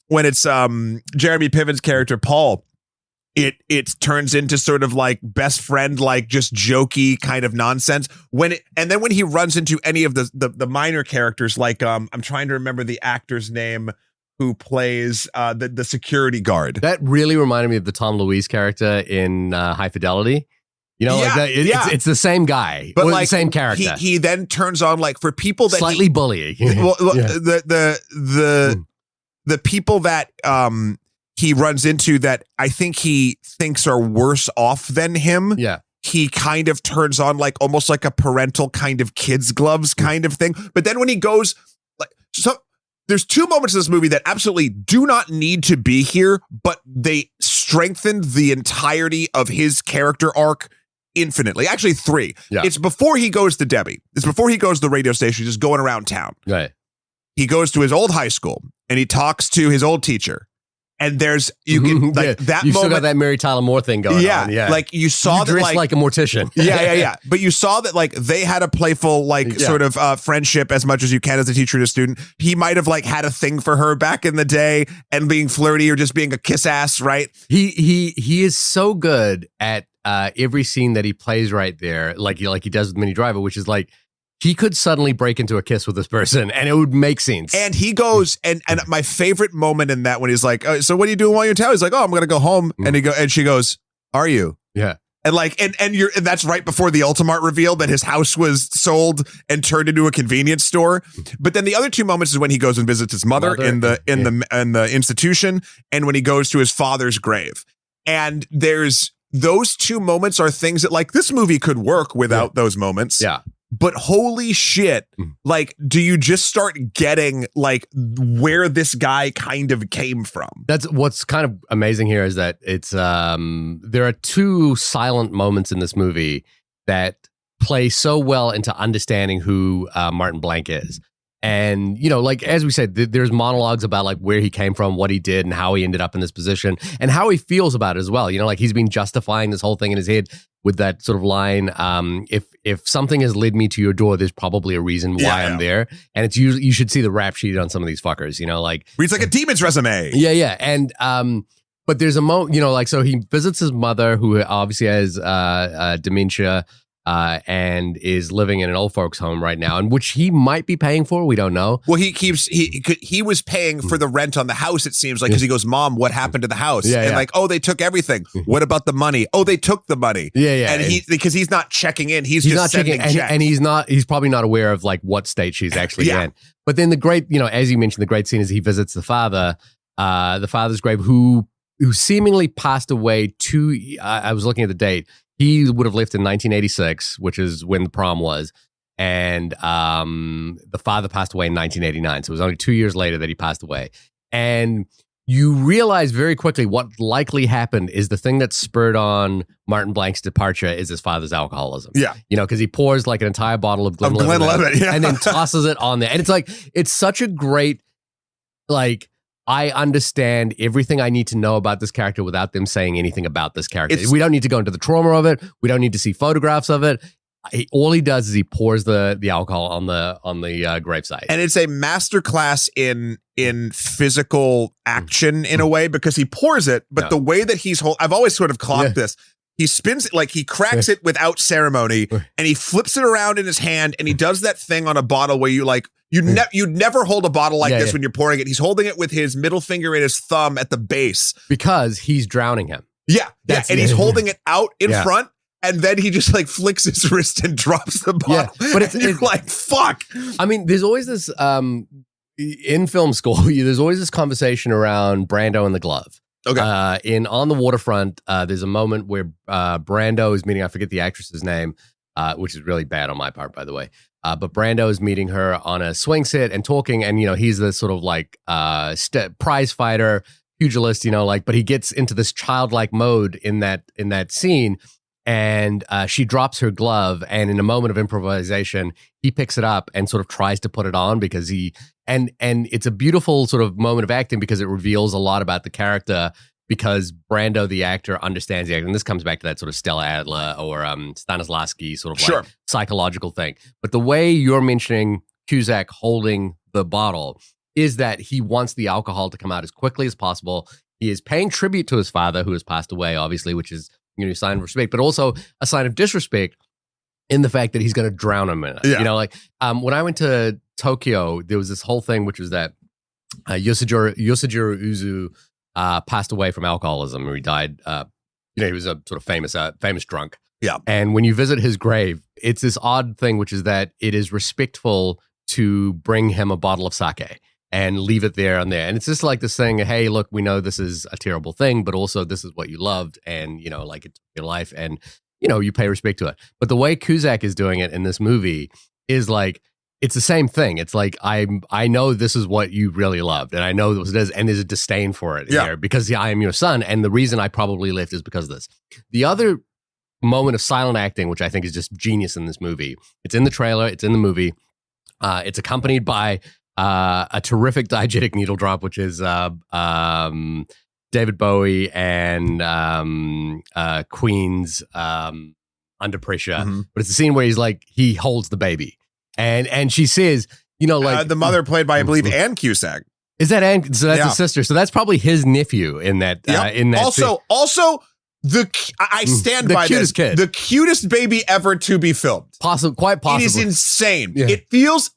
S1: When it's Jeremy Piven's character, Paul, it turns into sort of like best friend, like just jokey kind of nonsense. And then when he runs into any of the minor characters, like I'm trying to remember the actor's name who plays the security guard.
S2: That really reminded me of the Tom Louise character in High Fidelity. You know, like that, it's the same guy, but like the same character.
S1: He then turns on, like, for people that
S2: slightly bullying.
S1: The people that he runs into that I think he thinks are worse off than him.
S2: Yeah.
S1: He kind of turns on like almost like a parental kind of kids gloves kind of thing. But then when he goes like, so there's two moments in this movie that absolutely do not need to be here, but they strengthened the entirety of his character arc infinitely. Actually, three.
S2: Yeah.
S1: It's before he goes to Debbie. It's before he goes to the radio station, just going around town.
S2: Right.
S1: He goes to his old high school and he talks to his old teacher. And there's, you can, like, that
S2: you
S1: moment.
S2: Still got that Mary Tyler Moore thing going on. Yeah.
S1: Like, you saw
S2: you
S1: that,
S2: like a mortician.
S1: Yeah. But you saw that, like, they had a playful, like, sort of friendship as much as you can as a teacher and a student. He might have, like, had a thing for her back in the day and being flirty or just being a kiss ass, right?
S2: He is so good at every scene that he plays right there, like he does with Minnie Driver, which is like, he could suddenly break into a kiss with this person and it would make sense.
S1: And he goes, and my favorite moment in that when he's like, so what are you doing while you're in town? He's like, oh, I'm going to go home. And she goes, are you?
S2: Yeah.
S1: And like, and that's right before the Ultimart reveal that his house was sold and turned into a convenience store. But then the other two moments is when he goes and visits his mother in the institution, and when he goes to his father's grave. And there's those two moments are things that, like, this movie could work without those moments.
S2: Yeah.
S1: But holy shit, like, do you just start getting, like, where this guy kind of came from?
S2: That's what's kind of amazing here is that it's, there are two silent moments in this movie that play so well into understanding who Martin Blanc is. And, you know, like, as we said, there's monologues about, like, where he came from, what he did, and how he ended up in this position, and how he feels about it as well. You know, like, he's been justifying this whole thing in his head with that sort of line, if something has led me to your door, there's probably a reason why I'm there. And it's usually, you should see the rap sheet on some of these fuckers, you know, like.
S1: Reads like a demon's resume.
S2: Yeah. And, but there's a moment, you know, like, so he visits his mother, who obviously has dementia, and is living in an old folks home right now, and which he might be paying for. We don't know.
S1: Well, he was paying for the rent on the house, it seems like, because he goes, Mom, what happened to the house? Like, oh, they took everything. What about the money? Oh, they took the money.
S2: Yeah.
S1: And because he's not checking in, he's just
S2: not
S1: sending
S2: checking,
S1: checks.
S2: and he's probably not aware of, like, what state she's actually in. But then the great, you know, as you mentioned, the great scene is he visits the father's grave, who seemingly passed away I was looking at the date. He would have left in 1986, which is when the prom was. And the father passed away in 1989. So it was only 2 years later that he passed away. And you realize very quickly what likely happened is the thing that spurred on Martin Blank's departure is his father's alcoholism.
S1: Yeah.
S2: Because he pours like an entire bottle of Glenlivet,
S1: yeah.
S2: and then tosses it on there. And it's such a great, like, I understand everything I need to know about this character without them saying anything about this character. We don't need to go into the trauma of it. We don't need to see photographs of it. All he does is he pours the alcohol on the gravesite, and
S1: it's a masterclass in physical action in a way, because he pours it, but the way that he's I've always sort of clocked this. He spins it, like he cracks it without ceremony, and he flips it around in his hand, and he does that thing on a bottle where you'd never hold a bottle like this when you're pouring it. He's holding it with his middle finger and his thumb at the base
S2: because he's drowning him.
S1: Yeah, and he's holding it out in front. And then he just like flicks his wrist and drops the bottle. Yeah, but it's like, fuck.
S2: I mean, there's always this, in film school, there's always this conversation around Brando and the glove.
S1: Okay.
S2: On the waterfront, there's a moment where Brando is meeting, I forget the actress's name, which is really bad on my part, by the way. But Brando is meeting her on a swing set and talking. And, he's the sort of like prize fighter, pugilist, but he gets into this childlike mode in that scene. And she drops her glove, and in a moment of improvisation, he picks it up and sort of tries to put it on because and it's a beautiful sort of moment of acting because it reveals a lot about the character, because Brando, the actor, understands the actor. And this comes back to that sort of Stella Adler or Stanislavski sort of like psychological thing. But the way you're mentioning Cusack holding the bottle is that he wants the alcohol to come out as quickly as possible. He is paying tribute to his father, who has passed away, obviously, which is a sign of respect, but also a sign of disrespect in the fact that he's going to drown him in it. Yeah. When I went to Tokyo, there was this whole thing, which was that Yoshijiro Uzu passed away from alcoholism, or he died. He was a sort of famous drunk.
S1: Yeah.
S2: And when you visit his grave, it's this odd thing, which is that it is respectful to bring him a bottle of sake and leave it there and there. And it's just like this thing, hey, look, we know this is a terrible thing, but also this is what you loved, and, like it's your life, and, you pay respect to it. But the way Cusack is doing it in this movie is like, it's the same thing. It's like, I know this is what you really loved, and I know this is, and there's a disdain for it here because I am your son, and the reason I probably left is because of this. The other moment of silent acting, which I think is just genius in this movie, it's in the trailer, it's in the movie, it's accompanied by a terrific diegetic needle drop, which is David Bowie and Queen's Under Pressure. Mm-hmm. But it's a scene where he holds the baby, and she says,
S1: the mother played by, I believe, Ann Cusack.
S2: Is that Ann? So that's his sister. So that's probably his nephew in that. In that
S1: also. I stand by this.
S2: Kid.
S1: The cutest baby ever to be filmed.
S2: Quite possibly.
S1: It is insane. Yeah. It feels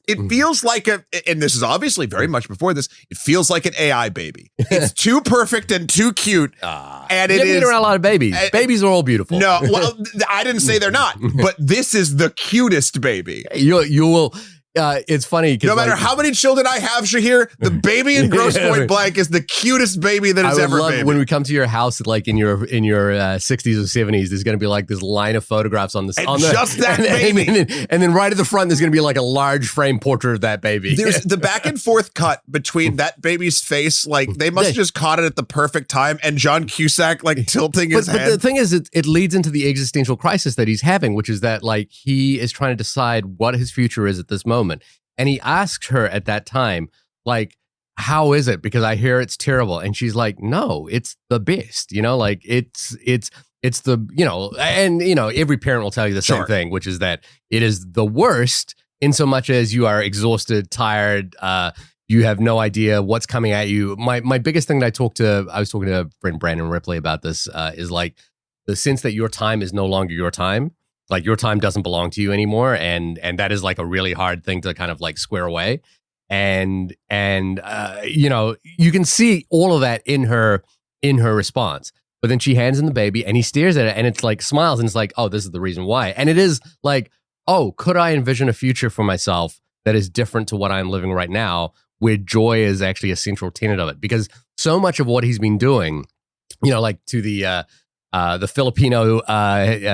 S1: like and this is obviously very much before this, it feels like an AI baby. It's too perfect and too cute. And it is.
S2: Been around a lot of babies. Babies are all beautiful.
S1: No, well, I didn't say they're not, but this is the cutest baby.
S2: You will. It's funny.
S1: No matter how many children I have, Shahir, the baby in Grosse Pointe Blank is the cutest baby that has ever been.
S2: When we come to your house, like in your 60s or 70s, there's going to be like this line of photographs on
S1: just that baby.
S2: And then right at the front, there's going to be like a large frame portrait of that baby.
S1: There's the back and forth cut between that baby's face. Like they must have just caught it at the perfect time. And John Cusack tilting his head.
S2: But the thing is, it leads into the existential crisis that he's having, which is that like he is trying to decide what his future is at this moment. And he asks her at that time, like, how is it? Because I hear it's terrible. And she's like, no, it's the best, like it's the, and, every parent will tell you the same thing, which is that it is the worst in so much as you are exhausted, tired, you have no idea what's coming at you. My biggest thing that I was talking to a friend, Brandon Ripley, about this, is like the sense that your time is no longer your time. Like your time doesn't belong to you anymore, and that is like a really hard thing to kind of like square away, and you can see all of that in her response. But then she hands him the baby, and he stares at it, and it's like smiles, and it's like, oh, this is the reason why. And it is like, oh, could I envision a future for myself that is different to what I'm living right now, where joy is actually a central tenet of it? Because so much of what he's been doing, like to the the Filipino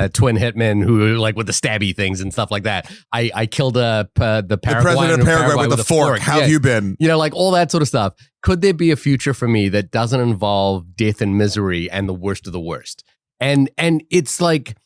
S2: twin hitmen who like with the stabby things and stuff like that. I killed the
S1: president of Paraguay with a fork. How have you been?
S2: You know, like all that sort of stuff. Could there be a future for me that doesn't involve death and misery and the worst of the worst? And it's like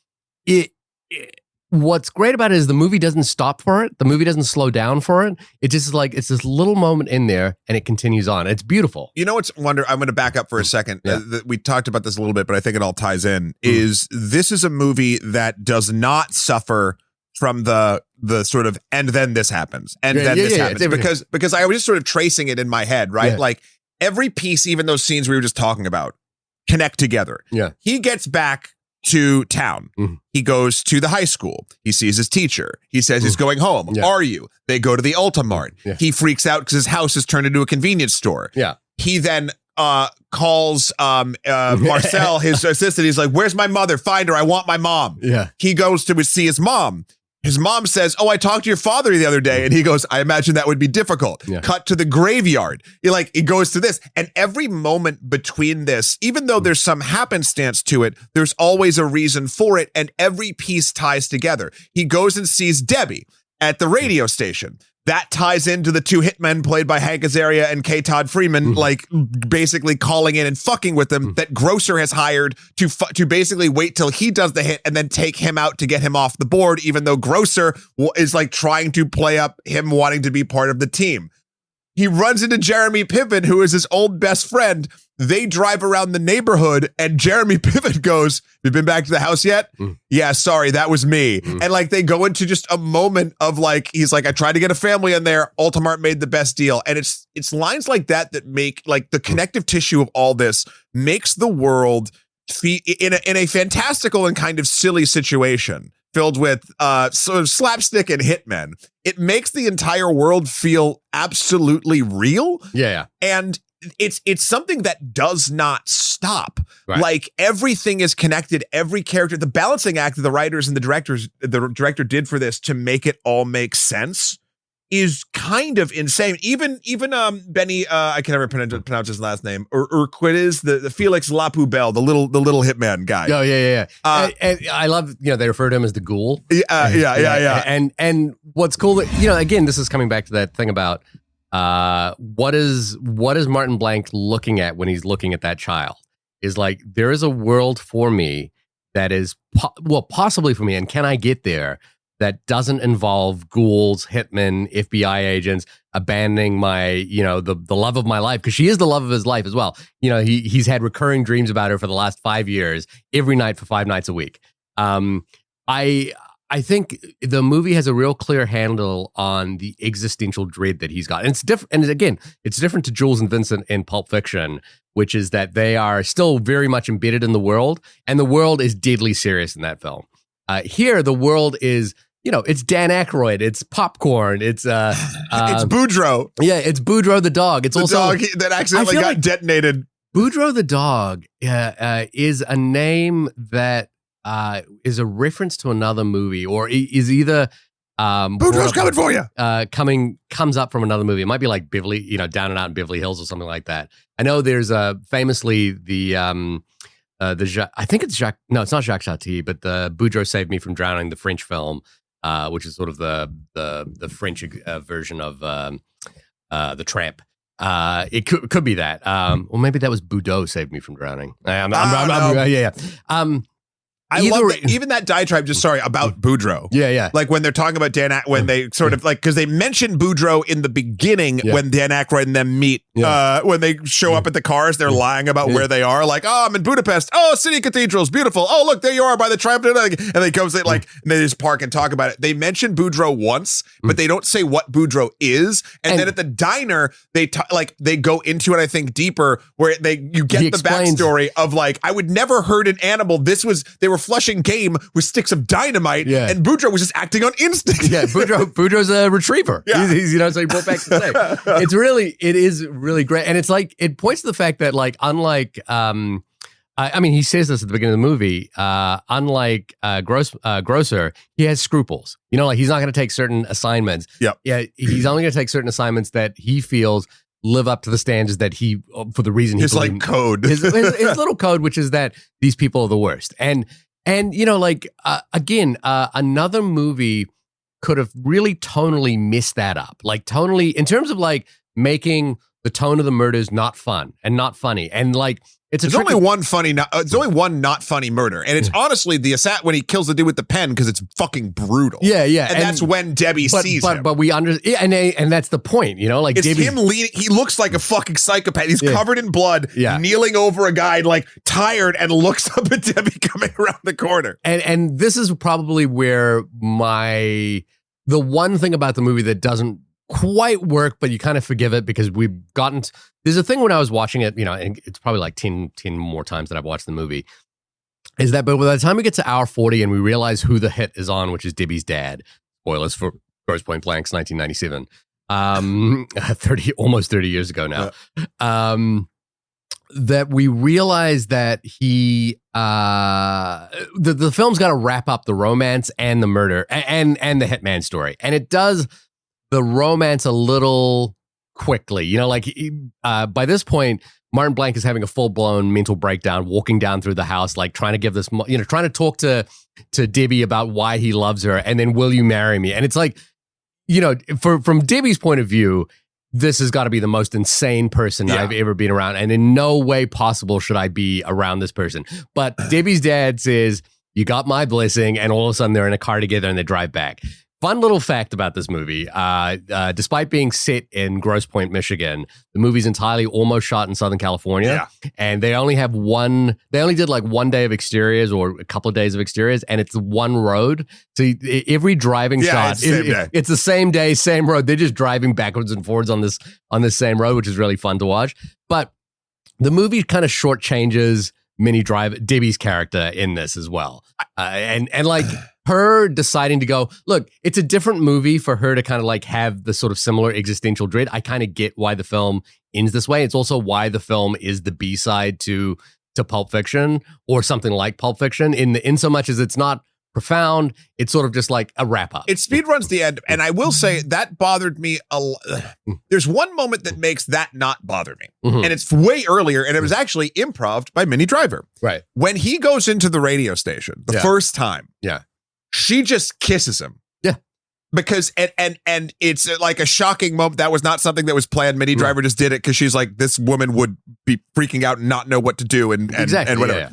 S2: what's great about it is the movie doesn't stop for it. The movie doesn't slow down for it. It just is like, it's this little moment in there and it continues on. It's beautiful.
S1: You know what's I'm going to back up for a second.
S2: Yeah.
S1: We talked about this a little bit, but I think it all ties in. This is a movie that does not suffer from the sort of, and then this happens, and then this happens. Because I was just sort of tracing it in my head, right?
S2: Yeah.
S1: Like every piece, even those scenes we were just talking about, connect together.
S2: Yeah.
S1: He gets back to town. He goes to the high school. He sees his teacher. He says he's going home.
S2: Yeah.
S1: Are you? They go to the Ultimart.
S2: Yeah.
S1: He freaks out because his house is turned into a convenience store.
S2: Yeah.
S1: He then calls Marcel, his assistant. He's like, "Where's my mother? Find her. I want my mom."
S2: Yeah.
S1: He goes to see his mom. His mom says, "Oh, I talked to your father the other day." And he goes, "I imagine that would be difficult."
S2: Yeah.
S1: Cut to the graveyard. He goes to this. And every moment between this, even though there's some happenstance to it, there's always a reason for it. And every piece ties together. He goes and sees Debbie at the radio station. That ties into the two hitmen played by Hank Azaria and K. Todd Freeman, like basically calling in and fucking with them that Grosse has hired to basically wait till he does the hit and then take him out to get him off the board, even though Grosse is like trying to play up him wanting to be part of the team. He runs into Jeremy Piven, who is his old best friend. They drive around the neighborhood and Jeremy Piven goes, "You been back to the house yet?" "Yeah, sorry, that was me." And like they go into just a moment of like, he's like, "I tried to get a family in there. Ultimart made the best deal." And it's lines like that that make like the connective tissue of all this makes the world in a fantastical and kind of silly situation filled with sort of slapstick and hitmen. It makes the entire world feel absolutely real.
S2: Yeah.
S1: And it's something that does not stop.
S2: Right.
S1: Like everything is connected. Every character, the balancing act that the writers and the director did for this to make it all make sense is kind of insane. Even Benny, I can never pronounce his last name, or Urquidez, the Felix Lapoubelle, the little hitman guy.
S2: Oh yeah. And I love, they refer to him as the ghoul.
S1: Yeah.
S2: And what's cool that, again, this is coming back to that thing about what is Martin Blanc looking at when he's looking at that child is like, there is a world for me that is possibly for me, and can I get there, that doesn't involve ghouls, hitmen, FBI agents, abandoning my, the love of my life, because she is the love of his life as well. He's had recurring dreams about her for the last 5 years, every night for 5 nights a week. I think the movie has a real clear handle on the existential dread that he's got. And it's different. And again, it's different to Jules and Vincent in Pulp Fiction, which is that they are still very much embedded in the world, and the world is deadly serious in that film. Here, the world is, it's Dan Aykroyd, it's popcorn, it's
S1: it's Boudreaux.
S2: Yeah, it's Boudreaux the dog. It's
S1: the
S2: also
S1: dog that accidentally got detonated.
S2: Boudreaux the dog is a name that is a reference to another movie, or is either
S1: Boudreaux's coming for you.
S2: Comes up from another movie. It might be like Beverly, Down and Out in Beverly Hills or something like that. I know there's famously the I think it's Jacques. No, it's not Jacques Tati, but the Boudreaux Saved Me from Drowning, the French film, which is sort of the French version of the Tramp. It could be that, or maybe that was Boudreaux Saved Me from Drowning. Yeah.
S1: I love that, even that diatribe, about Boudreaux.
S2: Yeah.
S1: Like when they're talking about when they sort of like, because they mention Boudreaux in the beginning when Dan Aykroyd and them meet, when they show up at the cars, they're lying about where they are. Like, "Oh, I'm in Budapest. Oh, city cathedral's beautiful. Oh, look, there you are by the Triumph." And they come say and they just park and talk about it. They mention Boudreaux once, but they don't say what Boudreaux is. And then at the diner, they go into it, I think, deeper, where you get the backstory of like, I would never hurt an animal. They were flushing game with sticks of dynamite, and Boudreaux was just acting on instinct.
S2: Yeah, Boudreaux's a retriever.
S1: Yeah.
S2: He's so he brought back the same. It is really great, and it's like it points to the fact that like unlike he says this at the beginning of the movie. Unlike Grosser, he has scruples. Like he's not going to take certain assignments.
S1: Yeah,
S2: he's only going to take certain assignments that he feels live up to the standards that he, for the reason he
S1: his like code,
S2: his little code, which is that these people are the worst. And you know, like again, another movie could have really tonally messed that up, like tonally in terms of like making the tone of the murders not fun and not funny, and like
S1: there's only one funny, it's only one not funny murder, and it's honestly the assassin when he kills the dude with the pen because it's fucking brutal.
S2: Yeah,
S1: and that's when Debbie sees him.
S2: But we understand, and that's the point, you know, like
S1: it's him leaning. He looks like a fucking psychopath. He's covered in blood, kneeling over a guy, like tired, and looks up at Debbie coming around the corner.
S2: And this is probably where the one thing about the movie that doesn't quite work, but you kind of forgive it because there's a thing when I was watching it, you know, and it's probably like 10 more times that I've watched the movie, is that, but by the time we get to hour 40 and we realize who the hit is on, which is Debbie's dad, spoilers for Grosse Pointe Blank's 1997, almost 30 years ago now, that we realize that the film's got to wrap up the romance and the murder and the hitman story. And it does the romance a little quickly, you know, like by this point, Martin Blank is having a full-blown mental breakdown, walking down through the house, like trying to give this, you know, trying to talk to Debbie about why he loves her, and then will you marry me? And it's like, you know, from Debbie's point of view, this has got to be the most insane person I've ever been around, and in no way possible should I be around this person. But Debbie's dad says, "You got my blessing," and all of a sudden they're in a car together and they drive back. Fun little fact about this movie, despite being set in Grosse Pointe, Michigan, the movie's entirely almost shot in Southern California. Yeah. And they only did like 1 day of exteriors or a couple of days of exteriors, and it's one road. So every driving shot, it's the same day, same road. They're just driving backwards and forwards on this same road, which is really fun to watch. But the movie kind of shortchanges Debbie's character in this as well. And like her deciding to go, look, it's a different movie for her to kind of like have the sort of similar existential dread. I kind of get why the film ends this way. It's also why the film is the B-side to Pulp Fiction or something like Pulp Fiction in so much as it's not profound. It's sort of just like a wrap up.
S1: It speed runs the end. And I will say that bothered me a lot. There's one moment that makes that not bother me. Mm-hmm. And it's way earlier. And it was actually improv by Minnie Driver.
S2: Right.
S1: When he goes into the radio station the first time.
S2: Yeah.
S1: She just kisses him.
S2: Yeah.
S1: Because, and it's like a shocking moment. That was not something that was planned. Minnie Driver just did it because she's like, this woman would be freaking out and not know what to do and whatever. Yeah.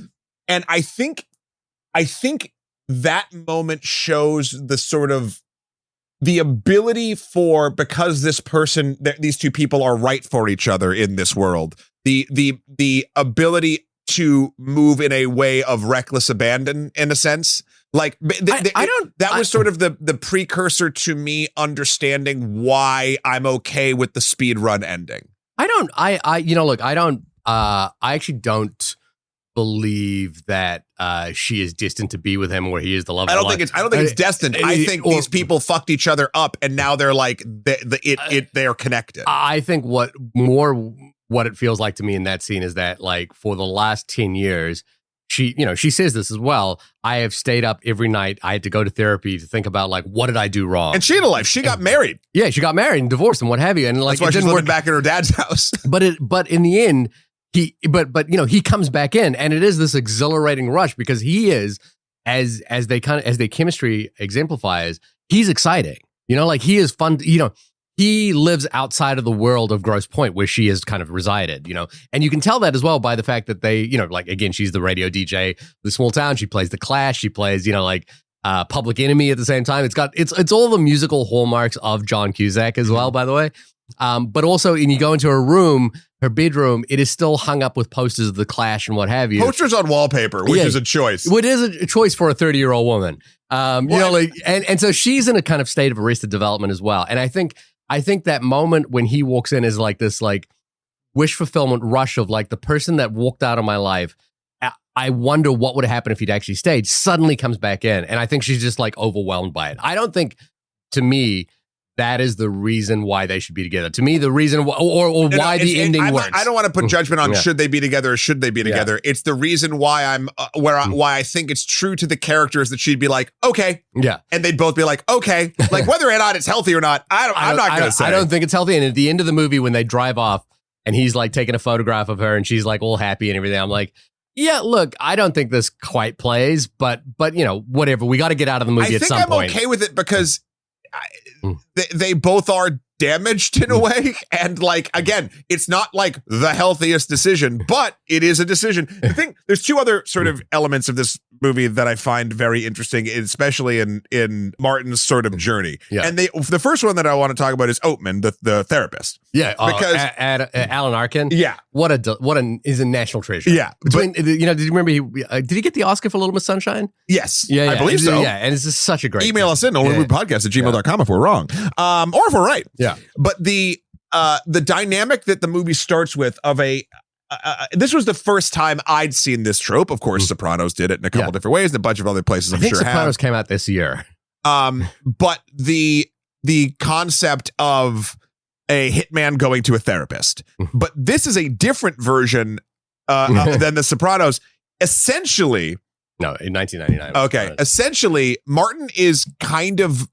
S1: And I think that moment shows the sort of the ability for, because this person, these two people are right for each other in this world, the ability to move in a way of reckless abandon in a sense. Like that was sort of the precursor to me understanding why I'm okay with the speed run ending.
S2: I actually don't believe that she is destined to be with him where he is the love of her life.
S1: I don't think it's destined. I think these people fucked each other up and now they're like they're connected.
S2: I think what it feels like to me in that scene is that like for the last 10 years, she says this as well. I have stayed up every night. I had to go to therapy to think about like, what did I do wrong?
S1: And she had a life. She got married.
S2: Yeah, she got married and divorced and what have you. And like,
S1: that's why she's living back in her dad's house.
S2: But in the end, he comes back in, and it is this exhilarating rush because he is, as their chemistry exemplifies, he's exciting. You know, like he is fun. You know, he lives outside of the world of Grosse Pointe where she has kind of resided, you know, and you can tell that as well by the fact that they, you know, like, again, she's the radio DJ, the small town. She plays The Clash. She plays, you know, like Public Enemy at the same time. It's all the musical hallmarks of John Cusack as well, by the way. But also, when you go into her bedroom, it is still hung up with posters of The Clash and what have you.
S1: Posters on wallpaper, which is a choice.
S2: What is a choice for a 30-year-old woman? You know, like, and so she's in a kind of state of arrested development as well. And I think that moment when he walks in is like this like wish fulfillment rush of like the person that walked out of my life. I wonder what would have happened if he'd actually stayed, suddenly comes back in. And I think she's just like overwhelmed by it. I don't think, to me, that is the reason why they should be together. To me, the reason or why the ending works.
S1: I don't want to put judgment on should they be together or should they be together. It's the reason why I'm why I think it's true to the characters that she'd be like, okay, and they'd both be like, okay, like whether or not it's healthy or not, I'm not gonna say.
S2: I don't think it's healthy. And at the end of the movie, when they drive off and he's like taking a photograph of her and she's like all happy and everything, I'm like, yeah, look, I don't think this quite plays, but whatever. We got to get out of the movie at some point.
S1: I think I'm okay with it because they both are damaged in a way. And like, again, it's not like the healthiest decision, but it is a decision. I think there's two other sort of elements of this movie that I find very interesting, especially in Martin's sort of journey. Yeah. And the first one that I want to talk about is Oatman, the therapist.
S2: Yeah. Because Alan Arkin.
S1: Yeah.
S2: Is a national treasure.
S1: Yeah.
S2: Did you remember did he get the Oscar for Little Miss Sunshine?
S1: Yes. Yeah. I believe so.
S2: Yeah. And it's just such a great
S1: email us in podcast@gmail.com if we're wrong. Or if we're right.
S2: Yeah.
S1: But the dynamic that the movie starts with of this was the first time I'd seen this trope. Of course, Sopranos did it in a couple different ways, and a bunch of other places I think
S2: Sopranos came out this year.
S1: But the concept of a hitman going to a therapist. But this is a different version than the Sopranos. Essentially,
S2: no, in 1999.
S1: Okay, essentially, Martin is kind of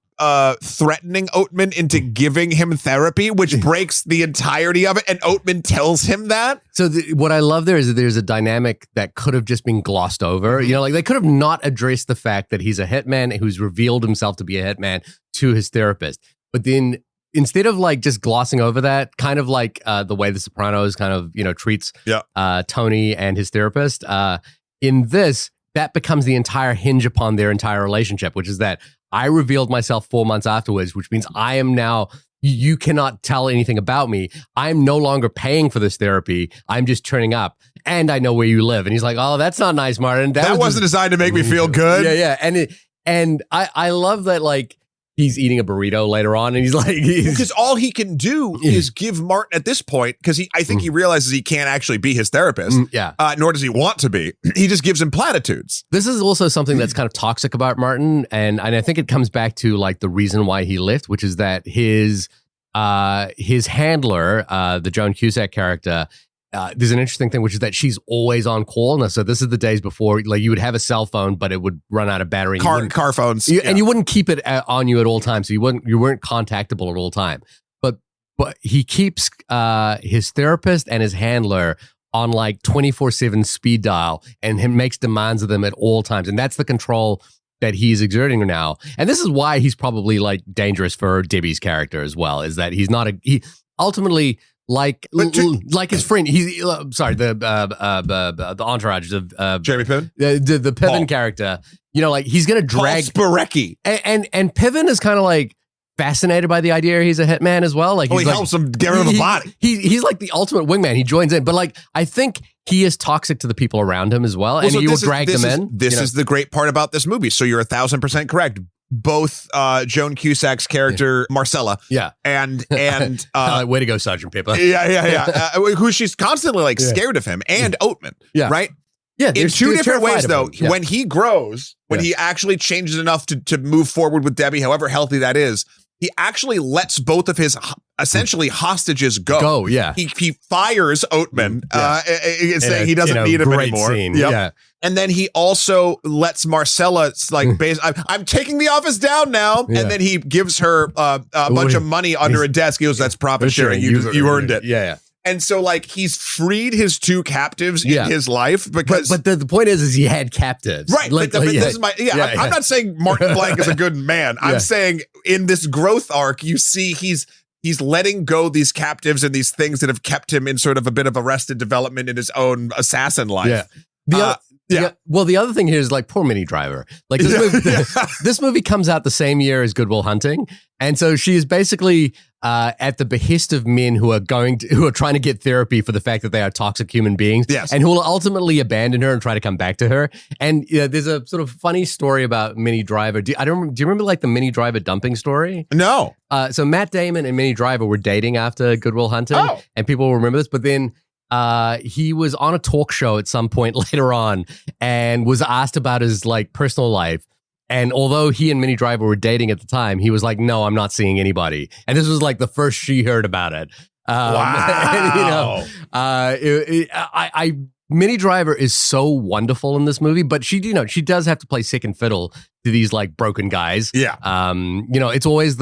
S1: threatening Oatman into giving him therapy, which breaks the entirety of it, and Oatman tells him that.
S2: So what I love there is that there's a dynamic that could have just been glossed over. Like they could have not addressed the fact that he's a hitman who's revealed himself to be a hitman to his therapist. But then instead of like just glossing over that, kind of like the way The Sopranos kind of treats Tony and his therapist, in this, that becomes the entire hinge upon their entire relationship, which is that I revealed myself 4 months afterwards, which means I am now, you cannot tell anything about me. I'm no longer paying for this therapy. I'm just turning up and I know where you live. And he's like, oh, that's not nice, Martin.
S1: That wasn't designed to make me feel good.
S2: Yeah. And I love that, like, he's eating a burrito later on, and he's like,
S1: because all he can do is give Martin at this point, because I think he realizes he can't actually be his therapist. Nor does he want to be. He just gives him platitudes.
S2: This is also something that's kind of toxic about Martin, and I think it comes back to like the reason why he left, which is that his handler, the Joan Cusack character. There's an interesting thing, which is that she's always on call. Now, so this is the days before, like, you would have a cell phone, but it would run out of battery.
S1: Car phones,
S2: and you wouldn't keep it on you at all times, so you weren't contactable at all time. But he keeps his therapist and his handler on like 24/7 speed dial, and he makes demands of them at all times, and that's the control that he's exerting now. And this is why he's probably like dangerous for Debbie's character as well. Is that he ultimately. Like his friend, the entourage of
S1: Jeremy Piven,
S2: the Piven character. Like he's gonna drag
S1: Paul Sparecki,
S2: and Piven is kind of like fascinated by the idea he's a hitman as well. Like
S1: he helps him get rid of a body.
S2: He's like the ultimate wingman. He joins in, but like I think he is toxic to the people around him as well, and he will drag them in.
S1: This is the great part about this movie. So you're 1,000% correct. Both Joan Cusack's character Marcella, and
S2: way to go, Sergeant Pepper,
S1: who she's constantly like scared of him, and Oatman, right?
S2: Yeah,
S1: in two different ways though. When he grows, when he actually changes enough to move forward with Debbie, however healthy that is, he actually lets both of his essentially hostages go. He fires Oatman, saying he doesn't need him anymore.
S2: Scene. Yep.
S1: And then he also lets Marcella like, I'm taking the office down now. And then he gives her a bunch of money under a desk. He goes, that's profit sharing. You earned it.
S2: Yeah.
S1: And so like he's freed his two captives in his life because.
S2: But the point is he had captives.
S1: Right. Like, this is my, I'm not saying Martin Blank is a good man. I'm saying in this growth arc, you see he's letting go these captives and these things that have kept him in sort of a bit of arrested development in his own assassin life.
S2: Well, the other thing here is like poor Minnie Driver. Like this movie comes out the same year as Good Will Hunting, and so she is basically at the behest of men who are trying to get therapy for the fact that they are toxic human beings, and who will ultimately abandon her and try to come back to her. And there's a sort of funny story about Minnie Driver. Do you remember like the Minnie Driver dumping story?
S1: No.
S2: So Matt Damon and Minnie Driver were dating after Good Will Hunting, and people will remember this, but then. He was on a talk show at some point later on and was asked about his like personal life. And although he and Minnie Driver were dating at the time, he was like, "No, I'm not seeing anybody." And this was like the first she heard about it.
S1: Wow.
S2: And, Minnie Driver is so wonderful in this movie, but she does have to play second fiddle to these like broken guys.
S1: Yeah.
S2: It's always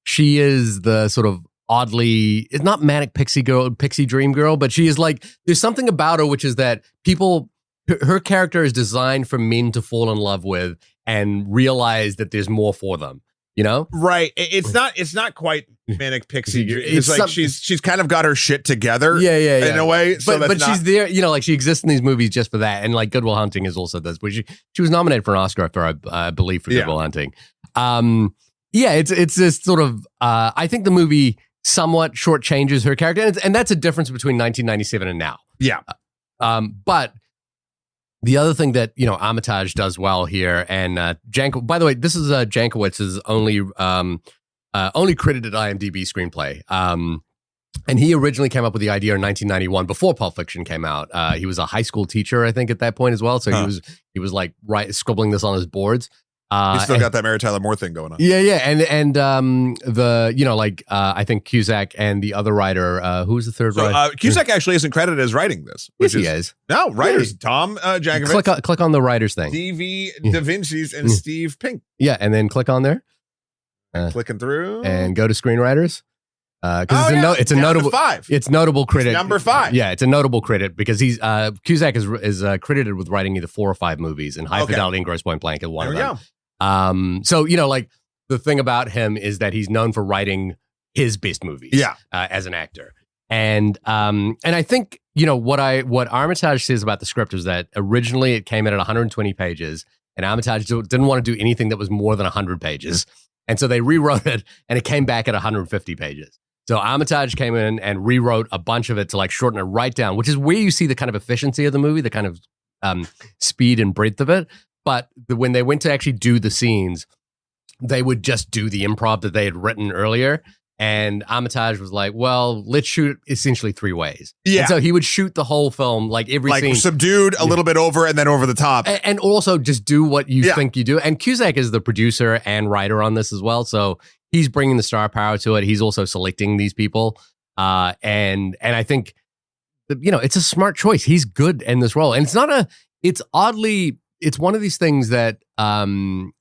S2: she is the sort of oddly, it's not manic pixie dream girl, but she is like, there's something about her, which is that her character is designed for men to fall in love with and realize that there's more for them.
S1: Right. It's not quite manic pixie. It's like she's kind of got her shit together.
S2: Yeah.
S1: In a way. So
S2: but she's there, like she exists in these movies just for that. And like Good Will Hunting is also this, but she was nominated for an Oscar for, I believe, for Good Will Hunting. It's this sort of, I think the movie somewhat shortchanges her character. And that's a difference between 1997 and now.
S1: Yeah.
S2: But the other thing that, Armitage does well here, and by the way, this is Jankiewicz's only credited IMDb screenplay. And he originally came up with the idea in 1991 before Pulp Fiction came out. He was a high school teacher, I think, at that point as well. So he was like scribbling this on his boards.
S1: He's still got that Mary Tyler Moore thing going on.
S2: Yeah. And I think Cusack and the other writer, who was the third writer?
S1: Cusack actually isn't credited as writing this.
S2: Yes, he is.
S1: No, writers. Tom Jankovic.
S2: Click on the writers thing.
S1: D.V. Da Vinci's and Steve Pink.
S2: Yeah, and then click on there.
S1: Clicking through.
S2: And go to screenwriters. Because it's a notable
S1: 5.
S2: It's notable credit.
S1: It's number 5.
S2: Yeah, it's a notable credit because he's Cusack is credited with writing either 4 or 5 movies, and High Fidelity and Grosse Pointe Blank is one of them. So like the thing about him is that he's known for writing his best movies. As an actor, and I think what Armitage says about the script is that originally it came in at 120 pages, and Armitage didn't want to do anything that was more than 100 pages, and so they rewrote it, and it came back at 150 pages. So Armitage came in and rewrote a bunch of it to like shorten it right down, which is where you see the kind of efficiency of the movie, the kind of speed and breadth of it. But when they went to actually do the scenes, they would just do the improv that they had written earlier. And Armitage was like, well, let's shoot essentially 3 ways.
S1: Yeah.
S2: And so he would shoot the whole film, like every scene.
S1: Subdued, a little bit over, and then over the top.
S2: And also just do what you think you do. And Cusack is the producer and writer on this as well. So he's bringing the star power to it. He's also selecting these people. And I think, it's a smart choice. He's good in this role. And it's one of these things that can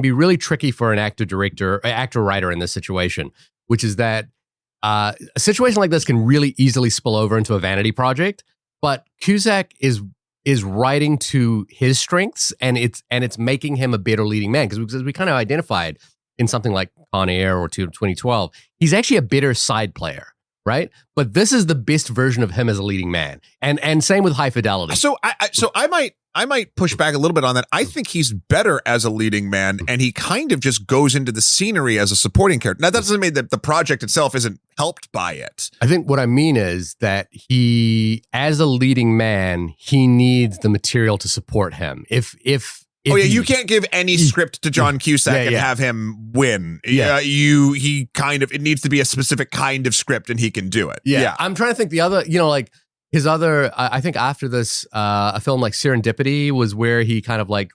S2: be really tricky for an actor-writer in this situation, which is that a situation like this can really easily spill over into a vanity project. But Cusack is writing to his strengths, and it's making him a better leading man because we kind of identified in something like Con Air or 2012, he's actually a better side player. Right, but this is the best version of him as a leading man, and same with High Fidelity.
S1: So I might push back a little bit on that. I think he's better as a leading man, and he kind of just goes into the scenery as a supporting character. Now that doesn't mean that the project itself isn't helped by it.
S2: I think what I mean is that he, as a leading man, he needs the material to support him. You can't give any script to John Cusack and have him win. It needs to be a specific kind of script, and he can do it. Yeah. I'm trying to think the other, like his other, I think after this, a film like Serendipity was where he kind of like,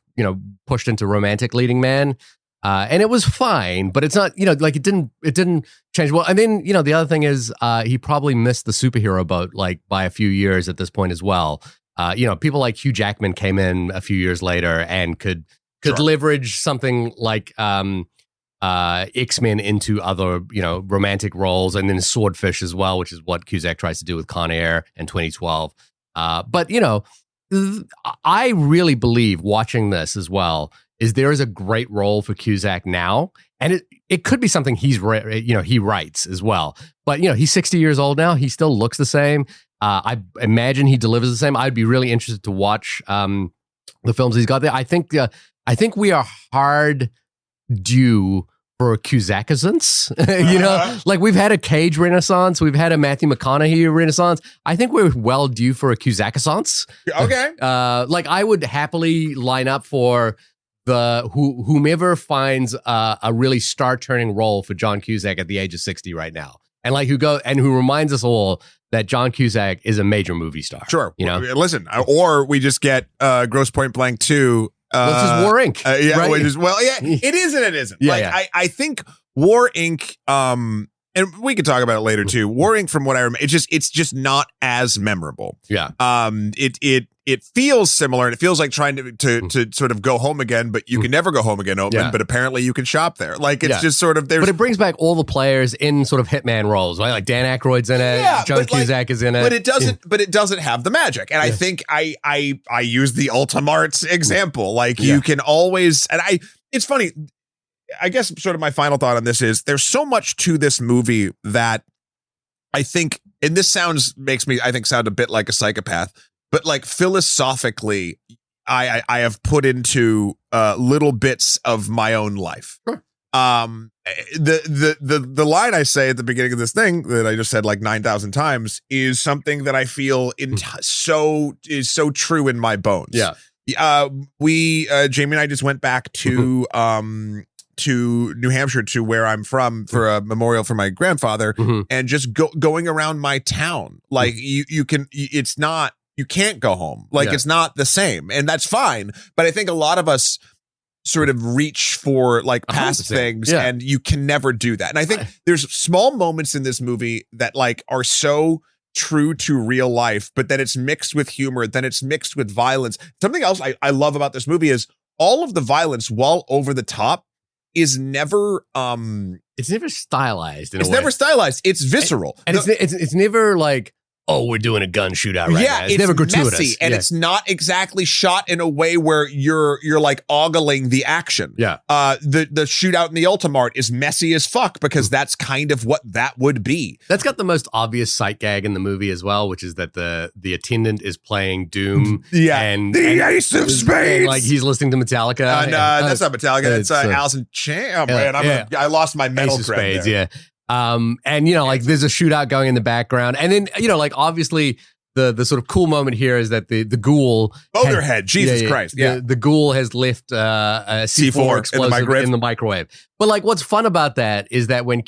S2: pushed into romantic leading man. And it was fine, but it's not, like it didn't change well. And then, the other thing is he probably missed the superhero boat like by a few years at this point as well. People like Hugh Jackman came in a few years later and could leverage something like X-Men into other, romantic roles, and then Swordfish as well, which is what Cusack tries to do with Con Air in 2012. But I really believe watching this as well is there is a great role for Cusack now, and it could be something he writes as well. But he's 60 years old now. He still looks the same. I imagine he delivers the same. I'd be really interested to watch the films he's got there. I think we are hard due for a Cusackisance. Like we've had a Cage renaissance, we've had a Matthew McConaughey renaissance. I think we're well due for a Cusackisance.
S1: Okay.
S2: Like I would happily line up for whomever finds a really star-turning role for John Cusack at the age of 60 right now. And like who reminds us all that John Cusack is a major movie star.
S1: Sure. Listen, or we just get Grosse Pointe Blank 2
S2: This is War Inc.
S1: Yeah,
S2: right?
S1: it is and it isn't.
S2: Yeah,
S1: like
S2: yeah.
S1: I think War Inc. And we could talk about it later too. War Inc. From what I remember, it's just not as memorable.
S2: Yeah.
S1: It feels similar, and it feels like trying to sort of go home again, but you can never go home again, Oatman.
S2: Yeah.
S1: But apparently you can shop there. Like it's just sort of there.
S2: But it brings back all the players in sort of hitman roles, right? Like Dan Aykroyd's in it, John Cusack is in it.
S1: But it doesn't. But it doesn't have the magic. And I think I use the Ultimarts example. Like you can always, and it's funny. I guess sort of my final thought on this is there's so much to this movie that I think, and this makes me, I think, sound a bit like a psychopath, but like philosophically, I have put into little bits of my own life.
S2: Sure.
S1: The line I say at the beginning of this thing that I just said like 9,000 times is something that I feel is so true in my bones.
S2: Yeah.
S1: Jamie and I just went back to New Hampshire, to where I'm from, for a memorial for my grandfather, and just going around my town. Like you can't go home. Like it's not the same, and that's fine. But I think a lot of us sort of reach for like past
S2: 100%.
S1: things, and you can never do that. And I think there's small moments in this movie that like are so true to real life, but then it's mixed with humor, then it's mixed with violence. Something else I love about this movie is all of the violence, while over the top, is never
S2: it's never stylized in a
S1: it's
S2: way.
S1: never stylized. It's visceral.
S2: And it's never like, oh, we're doing a gun shootout right now. It's never gratuitous.
S1: Messy, and it's not exactly shot in a way where you're like ogling the action.
S2: Yeah.
S1: The shootout in the Ultimart is messy as fuck because that's kind of what that would be.
S2: That's got the most obvious sight gag in the movie as well, which is that the attendant is playing Doom.
S1: And the Ace of Spades.
S2: And like he's listening to Metallica.
S1: No, that's not Metallica. That's Allison Chain. Oh man, I lost my metal
S2: Ace of
S1: cred
S2: Spades,
S1: there.
S2: And like there's a shootout going in the background, and then like obviously the sort of cool moment here is that the ghoul
S1: Motorhead, Jesus Christ,
S2: the ghoul has left a C4 explosive in the microwave. But like what's fun about that is that when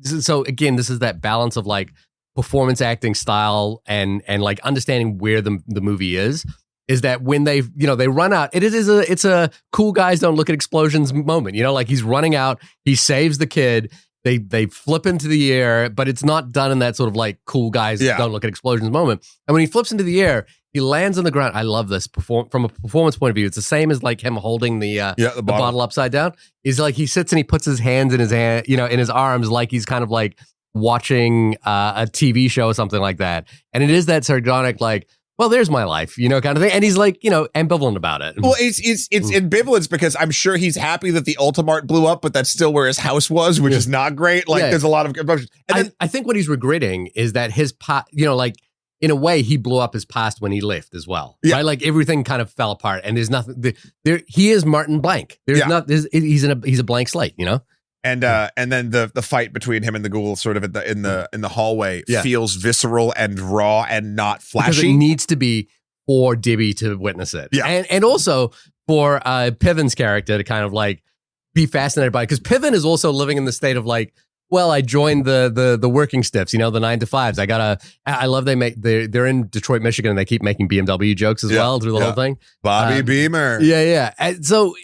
S2: so again, this is that balance of like performance acting style and like understanding where the movie is that when they run out, it's a cool guys don't look at explosions moment. Like he's running out, he saves the kid. They flip into the air, but it's not done in that sort of like cool guys don't look at explosions moment. And when he flips into the air, he lands on the ground. I love this from a performance point of view. It's the same as like him holding the bottle upside down. He's like he sits and he puts his hands in his in his arms like he's kind of like watching a TV show or something like that. And it is that sardonic like, well, there's my life, kind of thing. And he's like, ambivalent about it.
S1: Well, it's ambivalence because I'm sure he's happy that the Ultimart blew up, but that's still where his house was, which is not great. Like there's a lot of emotions. And
S2: I think what he's regretting is that his like in a way he blew up his past when he left as well.
S1: Yeah.
S2: Right? Like everything kind of fell apart and there's nothing there. He is Martin Blank. He's a blank slate,
S1: And then the fight between him and the ghoul sort of in the hallway feels visceral and raw and not flashy.
S2: Because it needs to be for Debbie to witness it.
S1: Yeah.
S2: And also for Piven's character to kind of like be fascinated by it. Because Piven is also living in the state of like, well, I joined the working stiffs, the 9-to-5s. I love they're in Detroit, Michigan, and they keep making BMW jokes as well through the whole thing.
S1: Bobby Beamer.
S2: Yeah. And so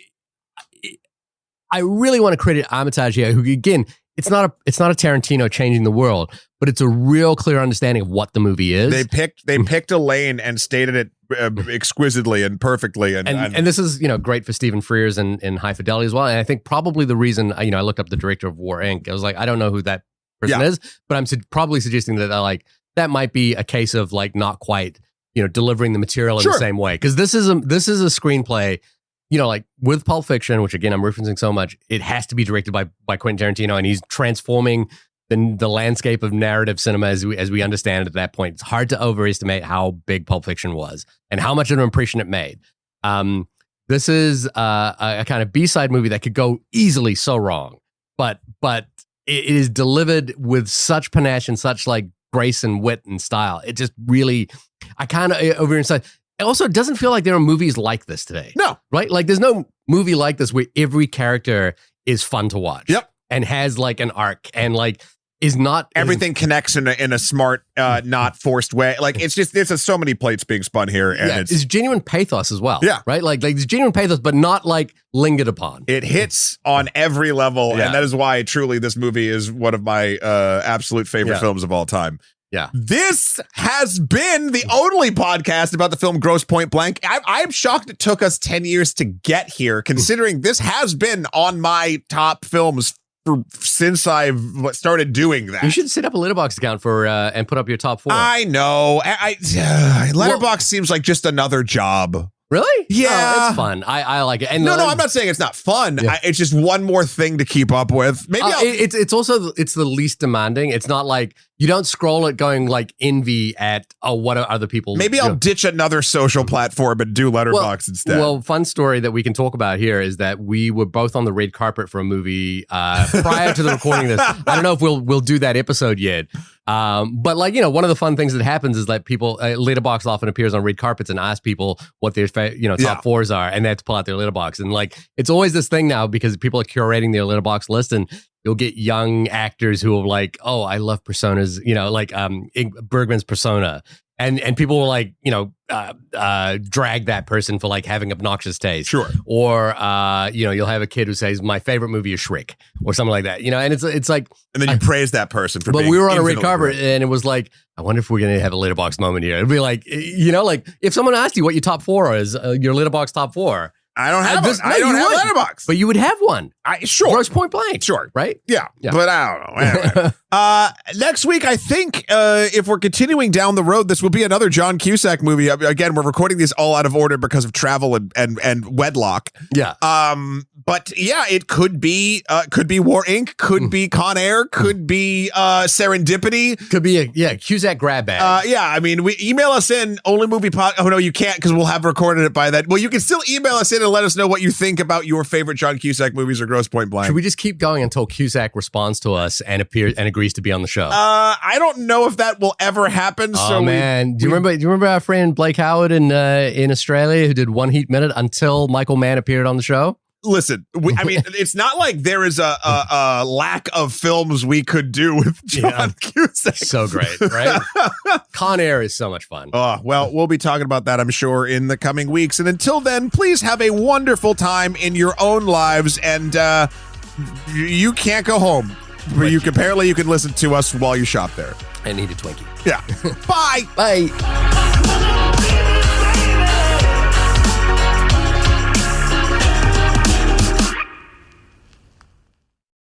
S2: I really want to credit Armitage here, who again, it's not a Tarantino changing the world, but it's a real clear understanding of what the movie is.
S1: They picked a lane and stated it exquisitely and perfectly, and
S2: this is great for Stephen Frears in High Fidelity as well. And I think probably the reason I looked up the director of War Inc. I was like, I don't know who that person is, but I'm probably suggesting that that might be a case of like not quite delivering the material in the same way, because this is a screenplay. Like with Pulp Fiction, which again I'm referencing so much, it has to be directed by Quentin Tarantino, and he's transforming the landscape of narrative cinema as we understand it at that point. It's hard to overestimate how big Pulp Fiction was and how much of an impression it made. This is a kind of B-side movie that could go easily so wrong, but it is delivered with such panache and such like grace and wit and style. It just really, I kind of over inside. Also, it doesn't feel like there are movies like this today.
S1: No.
S2: Right? Like, there's no movie like this where every character is fun to watch.
S1: Yep.
S2: And has, like, an arc. And, like, is not
S1: everything connects in a smart, not forced way. Like it's just there's so many plates being spun here, and
S2: it's genuine pathos as well.
S1: Yeah,
S2: right. Like it's genuine pathos, but not like lingered upon.
S1: It hits on every level, and that is why truly this movie is one of my absolute favorite films of all time.
S2: Yeah.
S1: This has been the only podcast about the film Grosse Pointe Blank. I'm shocked it took us 10 years to get here, considering this has been on my top films since I've started doing that.
S2: You should set up a Letterboxd account for and put up your top 4.
S1: I know. Letterboxd seems like just another job.
S2: Really?
S1: Yeah.
S2: Oh, it's fun. I like it. And
S1: no, I'm not saying it's not fun. Yeah. It's just one more thing to keep up with. Maybe
S2: it's also it's the least demanding. It's not like you don't scroll it going like envy at what are other people.
S1: Maybe I'll ditch another social platform and do Letterboxd instead.
S2: Well, fun story that we can talk about here is that we were both on the red carpet for a movie prior to the recording of this. I don't know if we'll do that episode yet. But like, one of the fun things that happens is that people, Letterboxd often appears on red carpets and asks people what their top 4s are, and they have to pull out their Letterboxd. And like, it's always this thing now because people are curating their Letterboxd list, and you'll get young actors who are like, oh, I love personas, like Bergman's Persona. And people will like, drag that person for like having obnoxious taste.
S1: Sure.
S2: Or, you'll have a kid who says, my favorite movie is Shrek or something like that, and it's like.
S1: And then you praise that person for being.
S2: But we were on a red carpet and it was like, I wonder if we're going to have a Letterboxd moment here. It'd be like, like if someone asked you what your top 4 is, your Letterboxd top 4.
S1: I don't have I don't have Letterboxd.
S2: But you would have one.
S1: Sure.
S2: Grosse Pointe Blank.
S1: Sure.
S2: Right?
S1: Yeah. But I don't know. Anyway. Next week, I think if we're continuing down the road, this will be another John Cusack movie. Again, we're recording these all out of order because of travel and wedlock.
S2: Yeah.
S1: But yeah, it could be War Inc., could be Con Air, could be Serendipity.
S2: Could be a Cusack grab bag.
S1: Yeah, I mean, email us in only movie pod. Oh no, you can't because we'll have recorded it by then. Well, you can still email us in and let us know what you think about your favorite John Cusack movies or Grosse Pointe Blank.
S2: Should we just keep going until Cusack responds to us and agrees to be on the show?
S1: I don't know if that will ever happen.
S2: Oh so man, do you remember our friend Blake Howard in Australia who did One Heat Minute until Michael Mann appeared on the show?
S1: Listen, I mean, it's not like there is a lack of films we could do with John Cusack.
S2: So great, right? Con Air is so much fun.
S1: Well, we'll be talking about that, I'm sure, in the coming weeks. And until then, please have a wonderful time in your own lives. And you can't go home. But apparently you can listen to us while you shop there.
S2: And eat a Twinkie.
S1: Yeah. Bye.
S2: Bye.